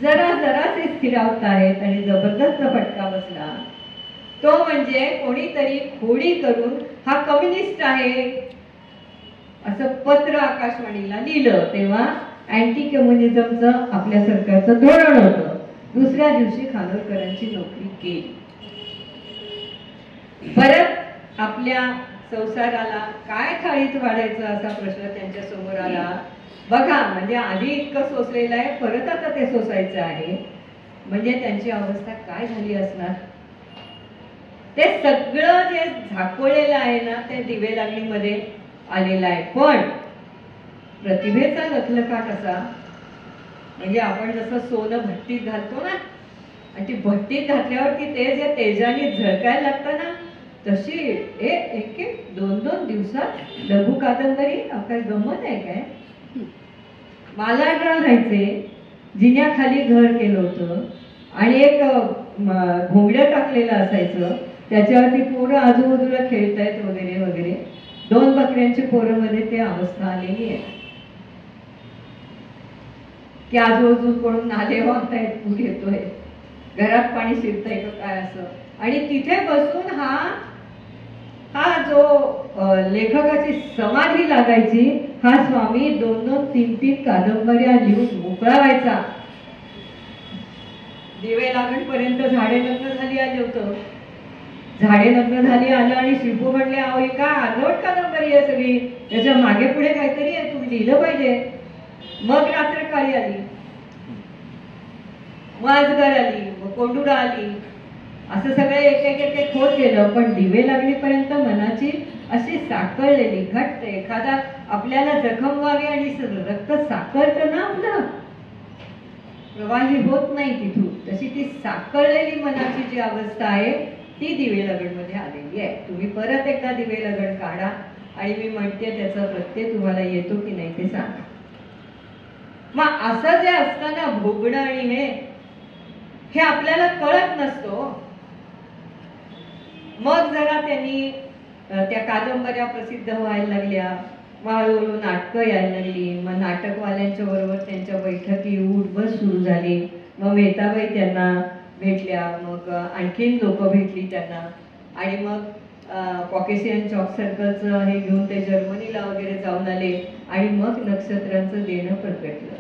जरा जरासे स्थिरावत आहेत आणि जबरदस्त फटका बसला. तो म्हणजे कोणीतरी खोडी करून हा कम्युनिस्ट आहे असं पत्र आकाशवाणीला लिहिलं. तेव्हा अँटी कम्युनिझमचं आपल्या सरकारचं धोरण होतं. दुसऱ्या दिवशी खानोलकरांची नोकरी केली. परत आपल्या संसाराला काय थाळीत वाढायचं असा प्रश्न त्यांच्या समोर आला. बघा, म्हणजे आधी इतकं सोसलेलं आहे, परत आता ते सोसायचं आहे. म्हणजे त्यांची अवस्था काय झाली असणार. ते सगळं जे झाकोळलेलं आहे ना ते दिवे लागणीमध्ये आलेलं आहे. पण प्रतिभेचा लखलखाट असा, म्हणजे आपण जसं सोनं भट्टीत घालतो ना आणि ती भट्टीत घातल्यावरती ते जे तेजाने झळकायला लागतं ना, तशी एक एक 2-2 दिवसात लघु कादंबरी. काय गंमत आहे काय. मालाडराव राहायचे, जिन्याखाली घर केलं होतं आणि एक घोंगड्या टाकलेलं असायचं, त्याच्यावरती पोरं आजूबाजूला खेळतायत वगैरे वगैरे. 2 बकऱ्यांची पोरं ते अवस्था आलेली आहे की आजूबाजूकडून नाले वाहतायत, पूर येतोय, घरात पाणी शिरतंय का काय असं. आणि तिथे बसून हा जो लेखकाची समाधी लागायची, हा स्वामी 2-2, 3-3 कादंबऱ्या लिहून मोकळा व्हायचा. दिवे लागणपर्यंत झाडे लग्न झाली आले होतं. झाडे लग्न झाली आलं आणि शिल्पू म्हणले, अहो ही काय अर्धवट कादंबरी आहे सगळी, त्याच्या मागे पुढे काहीतरी आहे, तुम्ही लिहिलं पाहिजे. मग रात्रकाळी आली, मग अजगर आली, मग कोंडुरा आली, असं सगळं एक एक होत गेलं. पण दिवे लागणीपर्यंत मनाची अशी साकळलेली घट्ट, एखादा आपल्याला जखम व्हावी आणि रक्त साकळतं ना आपलं, प्रवाही होत नाही तिथून, तशी ती साकळलेली मनाची जी अवस्था आहे ती दिवे लगन मध्ये आलेली आहे. तुम्ही परत एकदा दिवे लगन काढा आणि मी म्हणते त्याचा प्रत्यय तुम्हाला येतो की नाही ते सांगा. मग असं जे असताना भोगणं आणि हे आपल्याला कळत नसतो. मग जरा त्यांनी त्या कादंबऱ्या प्रसिद्ध व्हायला लागल्या, मग हळूहळू नाटकं यायला लागली. मग नाटकवाल्यांच्या बरोबर त्यांच्या बैठकी उठ-बस सुरू झाली. मग मेहताबाई त्यांना भेटल्या, मग आणखीन लोक भेटली त्यांना, आणि मग कॉकेशियन चॉक सर्कलचं हे घेऊन ते जर्मनीला वगैरे जाऊन आले, आणि मग नक्षत्रांचं देणं प्रकटलं.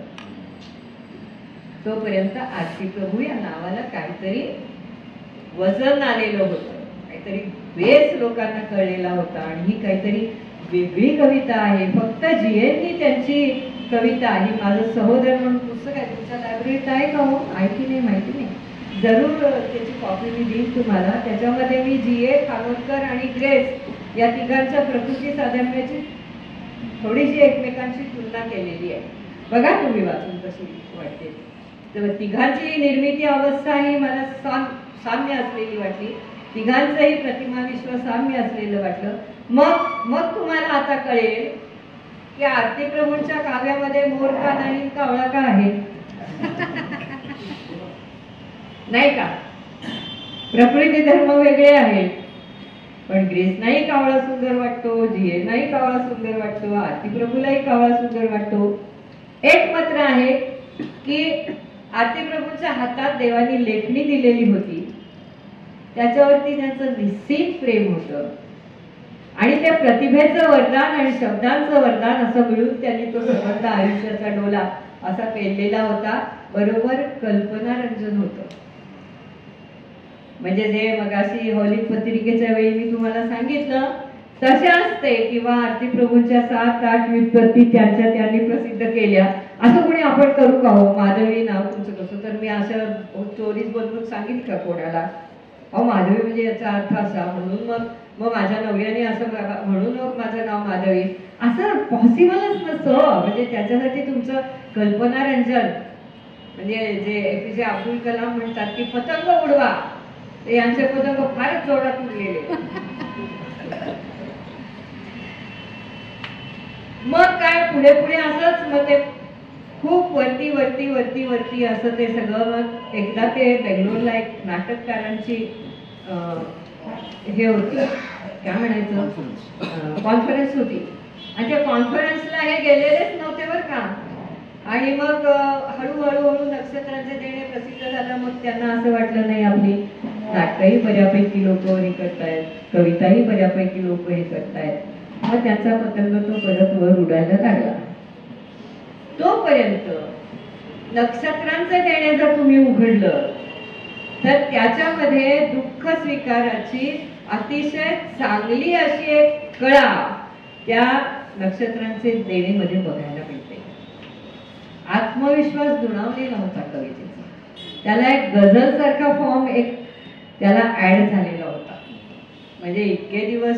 तोपर्यंत आरती प्रभू या नावाला काहीतरी वजन आलेलं होतं, काहीतरी बेस लोकांना कळलेला होता, आणि ही काहीतरी वेगळी कविता आहे. फक्त जीएननी त्यांची कविता ही, माझं सहोदर म्हणून पुस्तक आहे तुमच्या लायब्ररीत आहे का हो, आहे की नाही माहिती नाही, जरूर त्याची कॉपी मी देईन तुम्हाला. त्याच्यामध्ये मी जीए, खानोलकर आणि ग्रेस या तिघांच्या प्रकृती साधण्याची थोडीशी एकमेकांशी तुलना केलेली आहे. बघा तुम्ही वाचून कशी वाटते. तर तिघांची निर्मिती अवस्था ही मला साम्य असलेली वाटली, तिघांचंही प्रतिमा विश्व साम्य असलेलं वाटलं. मग तुम्हाला आता कळेल की आरती प्रभूंच्या काव्यामध्ये मोर का नाही, कावळा का आहे, नाही का. प्रकृती धर्म वेगळे आहेत, पण ग्रेस नाही कावळा सुंदर वाटतो, जीए नाही कावळा सुंदर वाटतो, आरती प्रभूलाही कावळा सुंदर वाटतो. एक मात्र आहे की आरती प्रभूंच्या हातात देवानी लेखणी दिलेली होती, त्याच्यावरती त्यांचं निश्चित प्रेम होतं, आणि त्या प्रतिभेचं वरदान आणि शब्दांचं वरदान असं मिळून त्यांनी तो संबंध आयुष्याचा डोला असा पेललेला होता. बरोबर कल्पनारंजन होतं. म्हणजे जे मगाशी हॉलिक पत्रिकेच्या वेळी मी तुम्हाला सांगितलं तसे असते, किंवा आरती प्रभूंच्या 7-8 व्युत्पत्ती त्यांनी प्रसिद्ध केल्या, असं कोणी आपण करू का हो. माधवी नाव तुमचं कसं, तर मी असं स्टोरीज बनवून सांगितलं का कोणाला, अहो माधवी म्हणजे याचा अर्थ असा, म्हणून मग माझ्या नवऱ्याने असं म्हणून माझं नाव माधवी, असं पॉसिबलच नसतं. म्हणजे त्याच्यासाठी तुमचं कल्पनारंजन, म्हणजे जे एपीजे अब्दुल कलाम म्हणतात की पतंग उडवा, ते यांचे पतंग फारच जोरात उडलेले. मग काय पुढे पुढे असंच, मग ते खूप वरती वरती वरती वरती असं ते सगळं. मग एकदा ते बेंगलोरला एक नाटककारांची हे होती, काय म्हणायचं, कॉन्फरन्स होती, आणि त्या कॉन्फरन्सला हे गेलेलेच नव्हते बरं का. आणि मग हळूहळू नक्षत्रांचे देणे प्रसिद्ध झालं. मग त्यांना असं वाटलं नाही, आपली नाटकही बऱ्यापैकी लोक हे करतायत, कविताही बऱ्यापैकी लोक हे करतायत. मग त्यांचा पतंग तो परत वर उडायला लागला. तोपर्यंत नक्षत्रांचे देणे जर तुम्ही उघडलं तर त्याच्यामध्ये दुःख स्वीकाराची अतिशय चांगली अशी एक कळा त्या नक्षत्रांचे देणेमध्ये बघायला मिळते. आत्मविश्वास दुणावलेला होता कवितेचा, त्याला एक गझल सारखा फॉर्म एक त्याला ऍड झालेला होता. म्हणजे इतके दिवस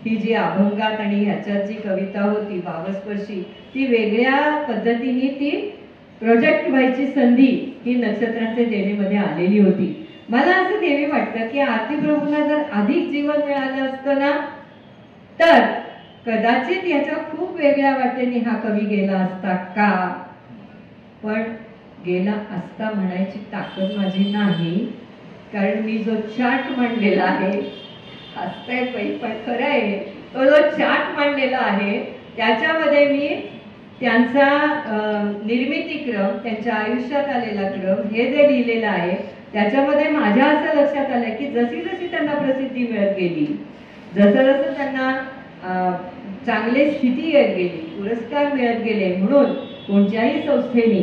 ही जी अभंगात आणि ह्याच्यात जी कविता होती भावस्पर्शी, ती वेगळ्या पद्धतीने ती प्रोजेक्ट व्हायची संधी ही नक्षत्रांचे देणेमध्ये आलेली होती. मला असं नेहमी वाटतं की आरती प्रभूंना जर अधिक जीवन मिळालं असतं ना, तर कदाचित याच्या खूप वेगळ्या वाटेने हा कवी गेला असता का. पण गेला असता म्हणायची ताकद माझी नाही, कारण मी जो चार्ट मांडलेला आहे, हसतंय पण खरं आहे, तो जो चार्ट मांडलेला आहे त्याच्यामध्ये मी त्यांचा निर्मितीक्रम, त्यांच्या आयुष्यात आलेला क्रम हे जे लिहिलेलं आहे त्याच्यामध्ये माझ्या असं लक्षात आलं की जशी जशी त्यांना प्रसिद्धी मिळत गेली, जसं जसं त्यांना चांगली स्थिती येत गेली, पुरस्कार मिळत गेले, म्हणून कोणत्याही संस्थेने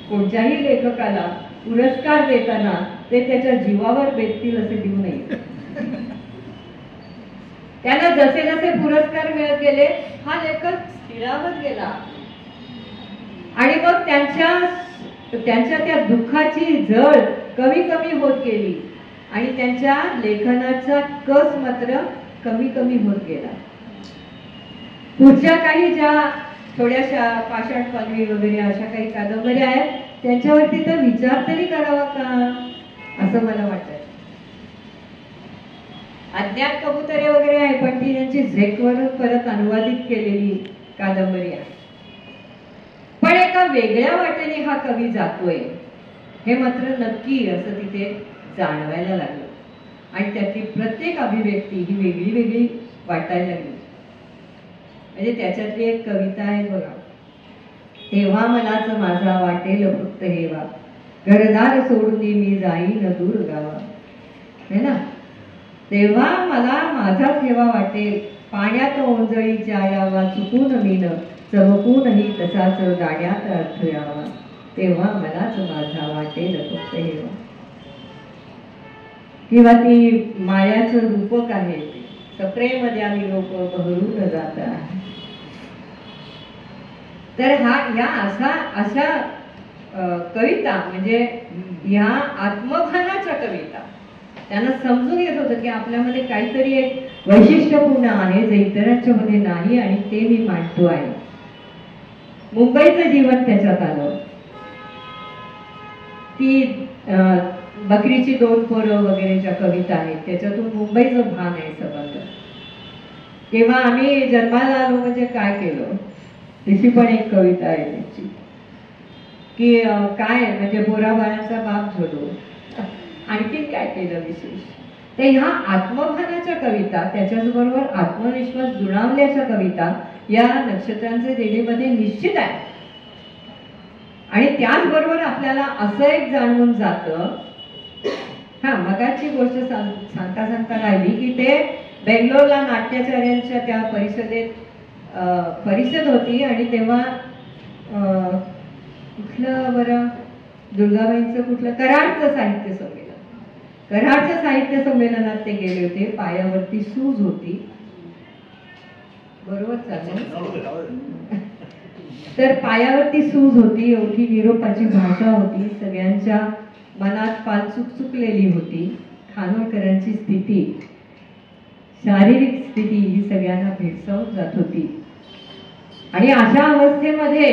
कोणत्याही लेखकाला पुरस्कार देताना ते त्याच्या जीवावर बेततील असे देऊ नये. त्यांना जसे जसे पुरस्कार मिळत गेले हा लेखक स्थिरावत गेला आणि मग त्यांच्या त्या दुःखाची झळ कमी कमी होत गेली आणि त्यांच्या लेखनाचा कस मात्र कमी कमी होत गेला. पुढच्या काही ज्या थोड्याशा पाषाण पालवी वगैरे अशा काही कादंबऱ्या आहेत त्यांच्यावरती तर विचार तरी करावा का असं मला वाटतं. अज्ञात कबुतरे वगैरे आहे पण ती त्यांची झेकवरून परत अनुवादित केलेली कादंबरी आहे. पण एका वेगळ्या वाटेने हा कवी जातोय हे मात्र नक्की असं तिथे जाणवायला लागलं आणि त्यातली प्रत्येक अभिव्यक्ती ही वेगळी वेगळी वाटायला लागली. म्हणजे त्याच्यातली एक कविता आहे बघा, तेव्हा मलाच माझा वाटेल फक्त हेवा, घरदार सोडून मी जाईन दूर गावा. है ना, तेव्हा मला माझाच हेवा वाटेल, पाण्यात ओंजळीच्या यावा, चुकून मीन चमकूनही तसाच गाण्यात अर्थ यावा, तेव्हा मलाच माझा वाटेल फक्त हेवा. किंवा ती मायाचं रूपक आहे ते, सप्रेमध्ये आम्ही लोक बहरून जात आहे. तर ह्या अशा कविता म्हणजे ह्या आत्मभानाच्या कविता त्यांना समजून येत होतं की आपल्यामध्ये काहीतरी एक वैशिष्ट्यपूर्ण आहे जे इतरांच्या मध्ये नाही आणि ते मी मांडतो आहे. मुंबईचं जीवन त्याच्यात आलं. ती बकरीची दोन पोरं वगैरे ज्या कविता आहेत त्याच्यातून मुंबईचं भान आहे संबंध. तेव्हा आम्ही जन्माला आलो म्हणजे काय केलं तशी पण एक कविता आहे त्याची की काय म्हणजे पोराबाळांचा बाप झोडो, आणखी काय केलं विशेष. तर ह्या आत्मभानाच्या कविता त्याच्याबरोबर आत्मविश्वास जुळवल्याच्या कविता या नक्षत्रांचे देणीमध्ये निश्चित आहे. आणि त्याचबरोबर आपल्याला असं एक जाणवून जातं, हा मगाची गोष्ट सांगता सांगता राहिली की ते बेंगलोरला नाट्याचार्यांच्या त्या परिषद होती आणि तेव्हा कुठलं बरं दुर्गाबाईंचं कुठलं कराडचं साहित्य संमेलन, कराडच्या साहित्य संमेलनात ते गेले होते. पायावरती सूज होती, बरोबर चालेल. तर पायावरती सूज होती, एवढी निरोपाची भाषा होती, सगळ्यांच्या मनात पाल चुकचुकलेली होती. खानोळकरांची स्थिती, शारीरिक स्थिती ही सगळ्यांना भेडसावून जात होती. आणि अशा अवस्थेमध्ये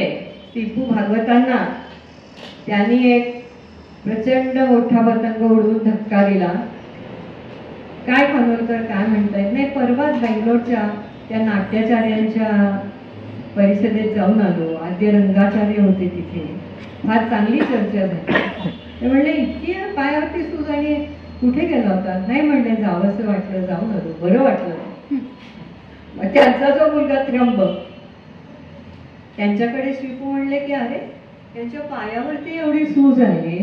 टिपू भागवतांना त्यांनी एक प्रचंड मोठा पतंग उडवून धक्का दिला. काय खानोळकर काय म्हणतायत, नाही परवाच बेंगलोरच्या त्या नाट्याचार्यांच्या परिषदेत जाऊन आलो, आद्य रंगाचार्य होते तिथे, फार चांगली चर्चा झाली. ते म्हणले इतकी पायावरती सूज आणि कुठे गेला होता, नाही म्हणले जावंसं वाटलं जाऊन आलो, बरं वाटलं. मग त्यांचा जो मुलगा त्र्यंबक त्यांच्याकडे श्रीपू म्हणले की अरे त्यांच्या पायावरती एवढी सूज आहे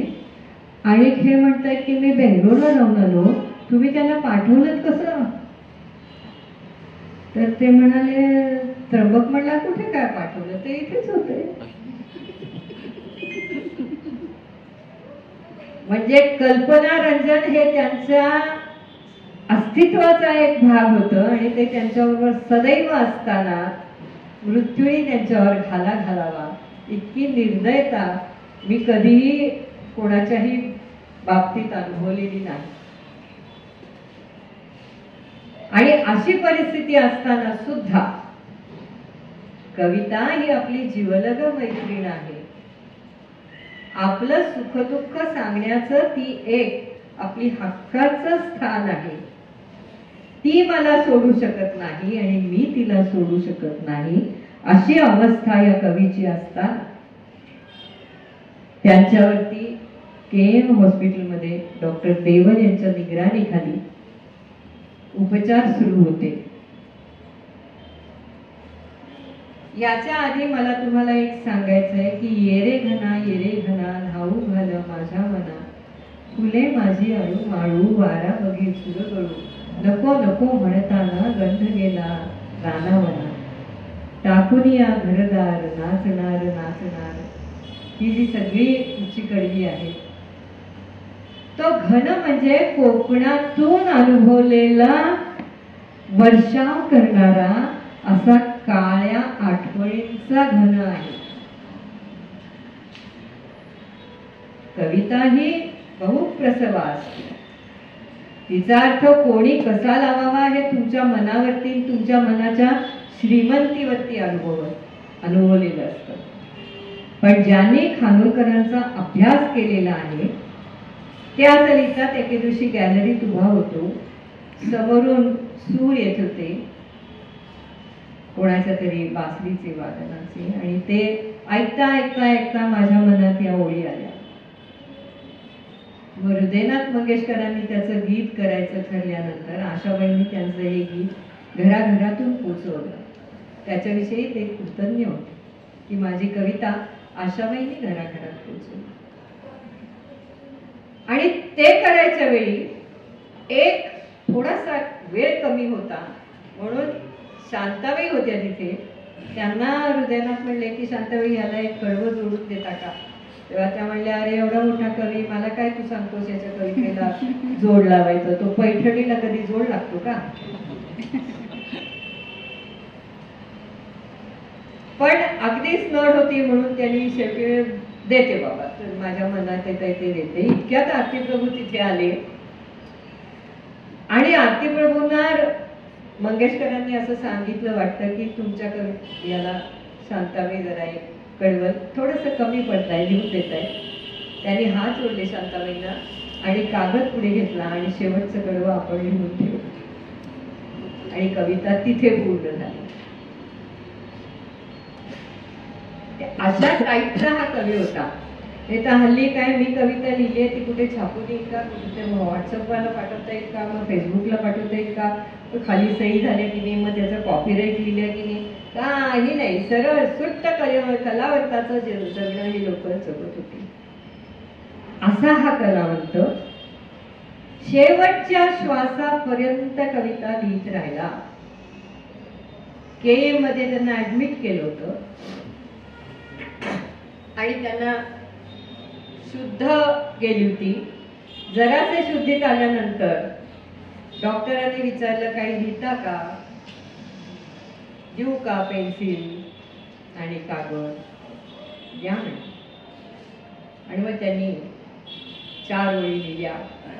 आणि हे म्हणतायत की मी बेंगलोरला जाऊन आलो, तुम्ही त्यांना पाठवलं कसं. तर ते म्हणाले, त्र्यंबक म्हणला कुठे काय पाठवलं, ते इथेच होते. म्हणजे कल्पना रंजन हे त्यांच्या अस्तित्वाचा एक भाग होतं आणि ते त्यांच्याबरोबर सदैव असताना मृत्यूने त्यांच्यावर घाला घालावा इतकी निर्दयता मी कधीही कोणाच्याही बाबतीत अनुभवलेली नाही. आणि अशी परिस्थिती असताना सुद्धा कविता ही आपली जिवलग मैत्रीण आहे. आपलं सुखदुःख सांगण्याचं ती एक आपली हक्काचं स्थान आहे. ती मला सोडू शकत नाही आणि मी तिला सोडू शकत नाही, अशी अवस्था या कवीची असताना त्यांच्यावरती केएम हॉस्पिटलमध्ये डॉक्टर देवल यांच्या निगराणीखाली उपचार सुरू होते. याच्या आधी मला तुम्हाला एक सांगायचं आहे की ये रे घना धावू घाल माझ्या मना, फुले माझी अळू माळू वारा बघे सुरगळू, नको नको म्हणताना गंध गेला रानावना टाकून या घरदार नाचणार नाचणार, ही जी सगळी तुमची कडवी आहे, तो घन म्हणजे कोकणातून अनुभवलेला वर्षाव करणारा असा काळ्या आठवणींचा घन आहे. कविता ही बहुप्रसवा असते. तिचा अर्थ कोणी कसा लावावा हे तुमच्या मनावरती, तुमच्या मनाच्या श्रीमंतीवरती अनुभवलेलं असतं. पण ज्यांनी खानोलकरांचा अभ्यास केलेला आहे त्या ललितात एके दिवशी गॅलरीत उभा होतो, समोरून सूर येत होते कोणाच्या तरी बासरीचे वादनाचे, आणि ते ऐकता ऐकता ऐकता माझ्या मनात या ओळी आल्या. हृदयनाथ मंगेशकरांनी त्याचं गीत करायचं ठरल्यानंतर आशाबाईंनी त्यांचं हे गीत घराघरातून पोचवलं. त्याच्याविषयी ते कृतज्ञ होते की माझी कविता आशाबाईंनी घराघरात पोचवली. आणि ते करायच्या वेळी एक थोडासा वेळ कमी होता म्हणून शांताबाई होत्या तिथे. त्यांना हृदयनाथ म्हणले की शांताबाई याला एक कडवं जोडून देता का? तेव्हा त्या म्हणल्या, अरे एवढा मोठा कवी, मला काय तू सांगतोस याच्या कवितेला जोड लावायचं, तो पैठणीला कधी जोड लागतो का? पण अगदीच नड होती म्हणून त्यांनी शेवटी देते बाबा, तर माझ्या मनात येत ते देते. इतक्यात आरती प्रभू तिथे आले आणि आरती प्रभूंना मंगेशकरांनी असं सांगितलं वाटतं की तुमच्या याला शांताबाई जरा एक कडवं थोडंसं कमी पडताय, लिहून देत आहे. त्यांनी हात जोडले शांताबाईंना आणि कागद पुढे घेतला आणि शेवटचं कडवं आपण लिहून ठेवलं आणि कविता तिथे पूर्ण झाली. अशा टाईपचा हा कवी होता. हे तर हल्ली काय, मी कविता लिहिली आहे ती कुठे छापून येईल का, कुठे व्हॉट्सअपला पाठवता येईल का, मग फेसबुकला पाठवता येईल का, खाली सही झाल्या की नाही, मग त्याचं कॉपीराईट लिहिलं की नाही, काही नाही. सरळ सुट्ट कलावंताचं जगणं ही लोक जगत होती. असा हा कलावंत शेवटच्या श्वासापर्यंत कविता लिहित राहिला. KM मध्ये त्यांना ऍडमिट केलं होतं आणि त्यांना शुद्ध गेली होती. जरासे शुद्धीत आल्यानंतर डॉक्टरांनी विचारलं, काही लिहिता का, देऊ का पेन्सिल आणि कागद, द्या म्हणे. आणि मग त्यांनी 4 ओळी लिहिल्या,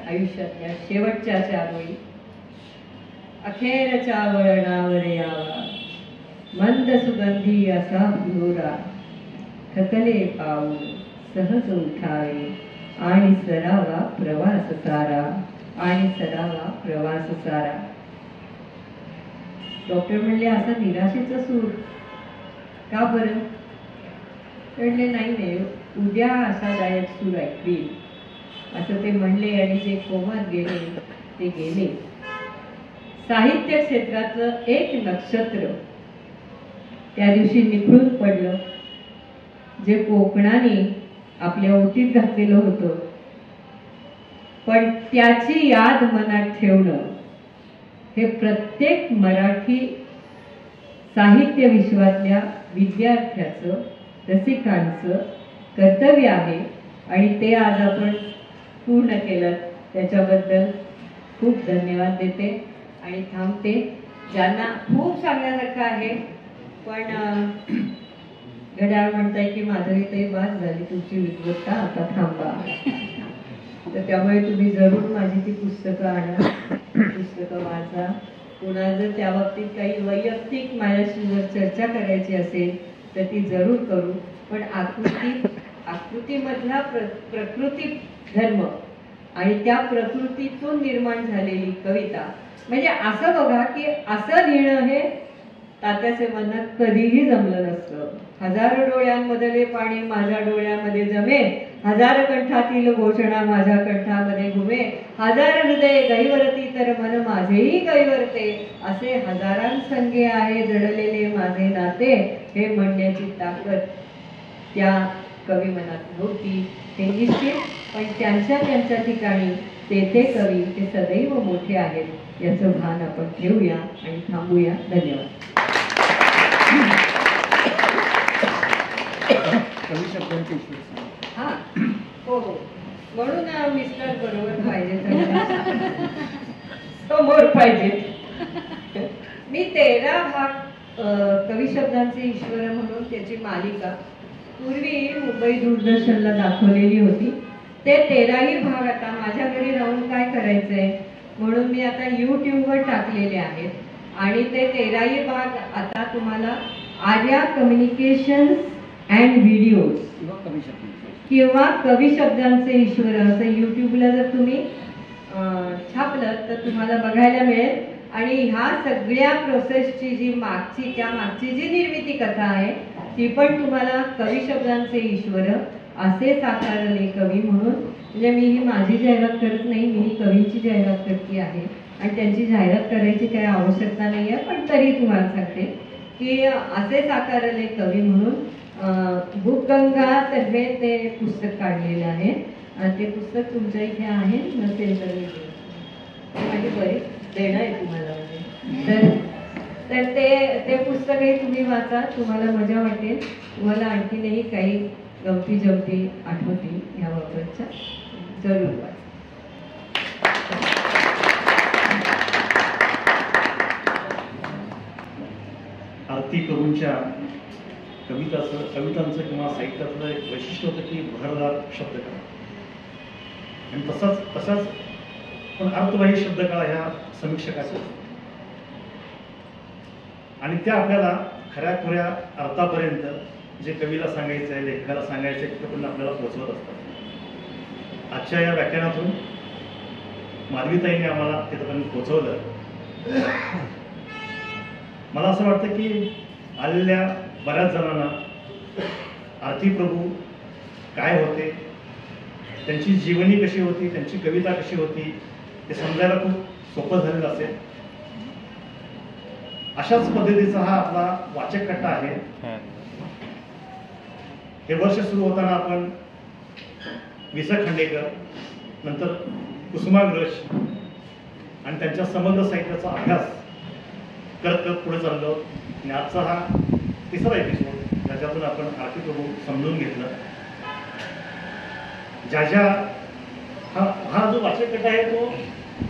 आयुष्यातल्या शेवटच्या 4 ओळी. अखेरच्या वळणावर यावा मंद सुगंधी असा फुलोरा, थकले पाऊल सहज उठावे आणि सरावा प्रवास सारा, आणि सरावा प्रवास सारा. डॉक्टर म्हणले, असा निराशेचा सूर का बरं? म्हणले, नाही उद्या आशादायक सूर ऐकतील, असं ते म्हणले. आणि जे कोमात गेले ते गेले. साहित्य क्षेत्रातलं एक नक्षत्र त्या दिवशी निखळून पडलं, जे कोकणाने आपल्या ओटीत घातलेलं होतं. पण त्याची याद मनात ठेवणं हे प्रत्येक मराठी साहित्य विश्वातल्या विद्यार्थ्याचं, रसिकांचं कर्तव्य आहे. आणि ते आज आपण पूर्ण केलं, त्याच्याबद्दल खूप धन्यवाद देते आणि थांबते. ज्यांना खूप सांगण्यासारखं आहे, पण घड्याळ म्हणताय की माधुरीताई बास झाली तुमची विद्वत्ता, आता थांबा. तर त्यामुळे तुम्ही जरूर माझी ती पुस्तकं आणा, पुस्तकं वाचा. पुन्हा जर त्या बाबतीत काही वैयक्तिक माझ्याशी जर चर्चा करायची असेल तर ती जरूर करू. पण आकृतीमधला प्रकृती धर्म आणि त्या प्रकृतीतून निर्माण झालेली कविता, म्हणजे असं बघा की असं लिहिणं हे तात्याचे मनात कधीही जमलं नसतं. 1000 डोळ्यांमधले पाणी माझ्या डोळ्यामध्ये जमे, 1000 कंठातील घोषणा माझ्या कंठामध्ये घुमे, 1000 हृदय गैवरती तर मन माझेही गैवरते, असे हजारांसंगे आहे जडलेले माझे नाते, हे म्हणण्याची ताकद त्या कवी मनात नव्हती हे निश्चित. पण त्यांच्या ठिकाणी ते कवी ते सदैव मोठे आहेत याचं भान आपण ठेवूया आणि थांबूया. धन्यवाद. कवी शब्दांचे ईश्वर सांगा. हा हो हो म्हणून मिस्टर बरोबर पाहिजे तर समोर पाहिजे. मी 13 भाग कवी शब्दांचे ईश्वर म्हणून त्याची मालिका पूर्वी मुंबई दूरदर्शनला दाखवलेली होती. ते 13ही भाग आता माझ्या घरी राहून काय करायचंय म्हणून मी आता YouTubeवर टाकलेले आहेत आणि ते 13ही भाग आता तुम्हाला आर्या कम्युनिकेशन्स अँड व्हिडिओज किंवा कवी शब्दांचे किंवा कवी शब्दांचे ईश्वर असं YouTubeला जर तुम्ही छापलं तर तुम्हाला बघायला मिळेल. आणि ह्या सगळ्या प्रोसेसची जी मागची जी निर्मिती कथा आहे ती पण तुम्हाला कवी शब्दांचे ईश्वर असे साकारले कवी म्हणून. म्हणजे मी ही माझी जाहिरात करत नाही, मी ही कवींची जाहिरात करते आहे आणि त्यांची जाहिरात करायची काही आवश्यकता नाही आहे. पण तरी तुम्हाला सांगते की असे साकारले कवी म्हणून बुकगंगा तर्फे ते पुस्तक काढलेलं आहे. ते पुस्तक तुमच्या इथे आहे नसेल तर मी माझी बरीच देणं आहे तुम्हाला म्हणजे तर ते पुस्तकही तुम्ही वाचा, तुम्हाला मजा वाटेल. तुम्हाला आणखीनही काही गमती जमती आठवतील ह्याबाबतच्या जरूर वाचा. आरती प्रभूंच्या कवितांचं किंवा साहित्यातलं एक वैशिष्ट्य होतं की भरदार शब्दकळा आणि तसाच पण अर्थवाही शब्दकळा ह्या समीक्षकाच्या आणि त्या आपल्याला खऱ्या खुऱ्या अर्थापर्यंत जे कवीला सांगायचं आहे लेखकाला सांगायचं आहे तिथपर्यंत आपल्याला पोहोचवत असतात. आजच्या या व्याख्यानातून माधवीताईने आम्हाला तिथपर्यंत पोहोचवलं. मला असं वाटतं की आलेल्या बऱ्याच जणांना आरती प्रभू काय होते, त्यांची जीवनी कशी होती, त्यांची कविता कशी होती ते समजायला खूप सोपं झालेलं असेल. अशाच पद्धतीचा हा आपला वाचक कट्टा आहे. हे वर्ष सुरू होताना आपण वि. स. खांडेकर, नंतर कुसुमाग्रज आणि त्यांच्या समग्र साहित्याचा अभ्यास करत पुढे चाललो आणि आजचा हा तिसरा एपिसोड ज्याच्यातून आपण आरती प्रभू समजून घेतलं. हा जो वाचक गट आहे तो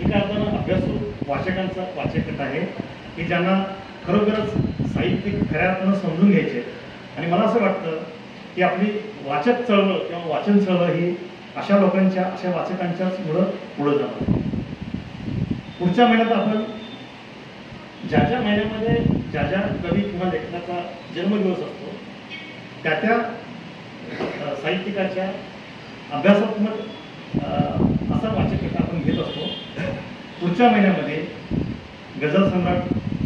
एका अर्थानं अभ्यासू वाचकांचा वाचक गट आहे की ज्यांना खरोखरच साहित्य खऱ्या अर्थानं समजून घ्यायचे. आणि मला असं वाटतं की आपली वाचक चळवळ किंवा वाचन चळवळ ही अशा लोकांच्या अशा वाचकांच्याच मुळे पुढे जाणार. पुढच्या महिन्यात आपण ज्या महिन्यामध्ये ज्या कवी किंवा लेखकाचा जन्मदिवस असतो त्या साहित्यिकाच्या अभ्यासात्मक असा वाचक आपण घेत असतो. पुढच्या महिन्यामध्ये गझल सम्राट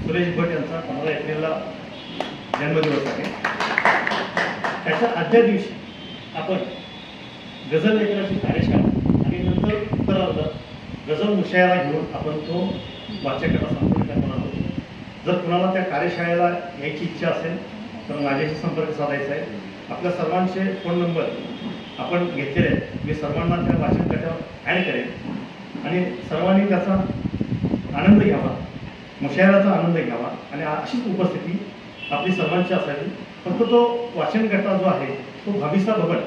सुरेश भट यांचा 15 एप्रिलला जन्मदिवस आहे. त्याच्या आदल्या दिवशी आपण गझल लेखनाची कार्यशाळा आणि नंतर उत्तरार्ध गझल मुशायरा घेऊन आपण तो वाचकाला संपूर्ण करणार आहोत. जर कुणाला त्या कार्यशाळेला यायची इच्छा असेल तर माझ्याशी संपर्क साधायचा आहे. आपल्या सर्वांचे फोन नंबर आपण घेतलेले आहेत. मी सर्वांना त्या वाचन गटावर ॲड करेन आणि सर्वांनी त्याचा आनंद घ्यावा, मुशायराचा आनंद घ्यावा आणि अशीच उपस्थिती आपली सर्वांची असावी. फक्त तो वाचन गटा जो आहे तो भाविसा भवन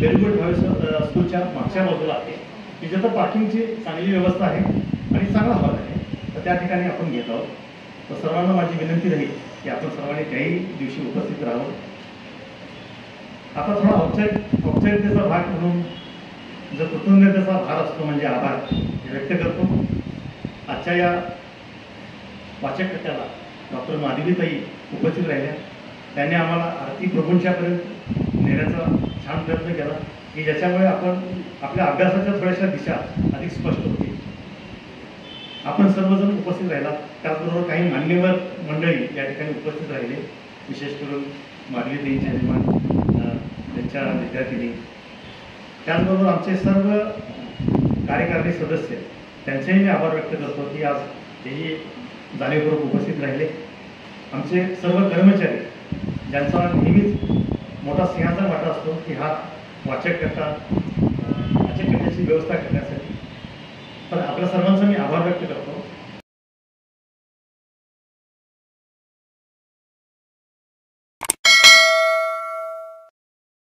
बेलगुड भाविसा स्कूलच्या मागच्या बाजूला आहे की जिथं पार्किंगची चांगली व्यवस्था आहे आणि चांगला हॉल आहे. तर त्या ठिकाणी आपण घेत आहोत. तर सर्वांना माझी विनंती राहील की आपण सर्वांनी त्याही दिवशी उपस्थित राहावं. आता थोडा औपचारिकतेचा भाग म्हणून जो कृतज्ञतेचा भार असतो म्हणजे आभार व्यक्त करतो. आजच्या या वाचक गटाला डॉक्टर माधवीताई उपस्थित राहिल्या. त्यांनी आम्हाला आरती प्रभूंच्यापर्यंत नेण्याचा छान प्रयत्न केला की ज्याच्यामुळे आपण आपल्या अभ्यासाच्या थोड्याशा दिशा अधिक स्पष्ट होतील. आपण सर्वजण उपस्थित राहिला. त्याचबरोबर काही मान्यवर मंडळी या ठिकाणी उपस्थित राहिले. विशेष करून माधवीताईंचे यजमान, त्यांच्या विद्यार्थिनी, त्याचबरोबर आमचे सर्व कार्यकारिणी सदस्य त्यांचेही मी आभार व्यक्त करतो की आज तेही जाणीवपूर्वक उपस्थित राहिले. आमचे सर्व कर्मचारी ज्यांचा नेहमीच मोठा सिंहाचा वाटा असतो की हा वाचक गटाची व्यवस्था करण्यासाठी. तर आपल्या सर्वांचा मी आभार व्यक्त करतो.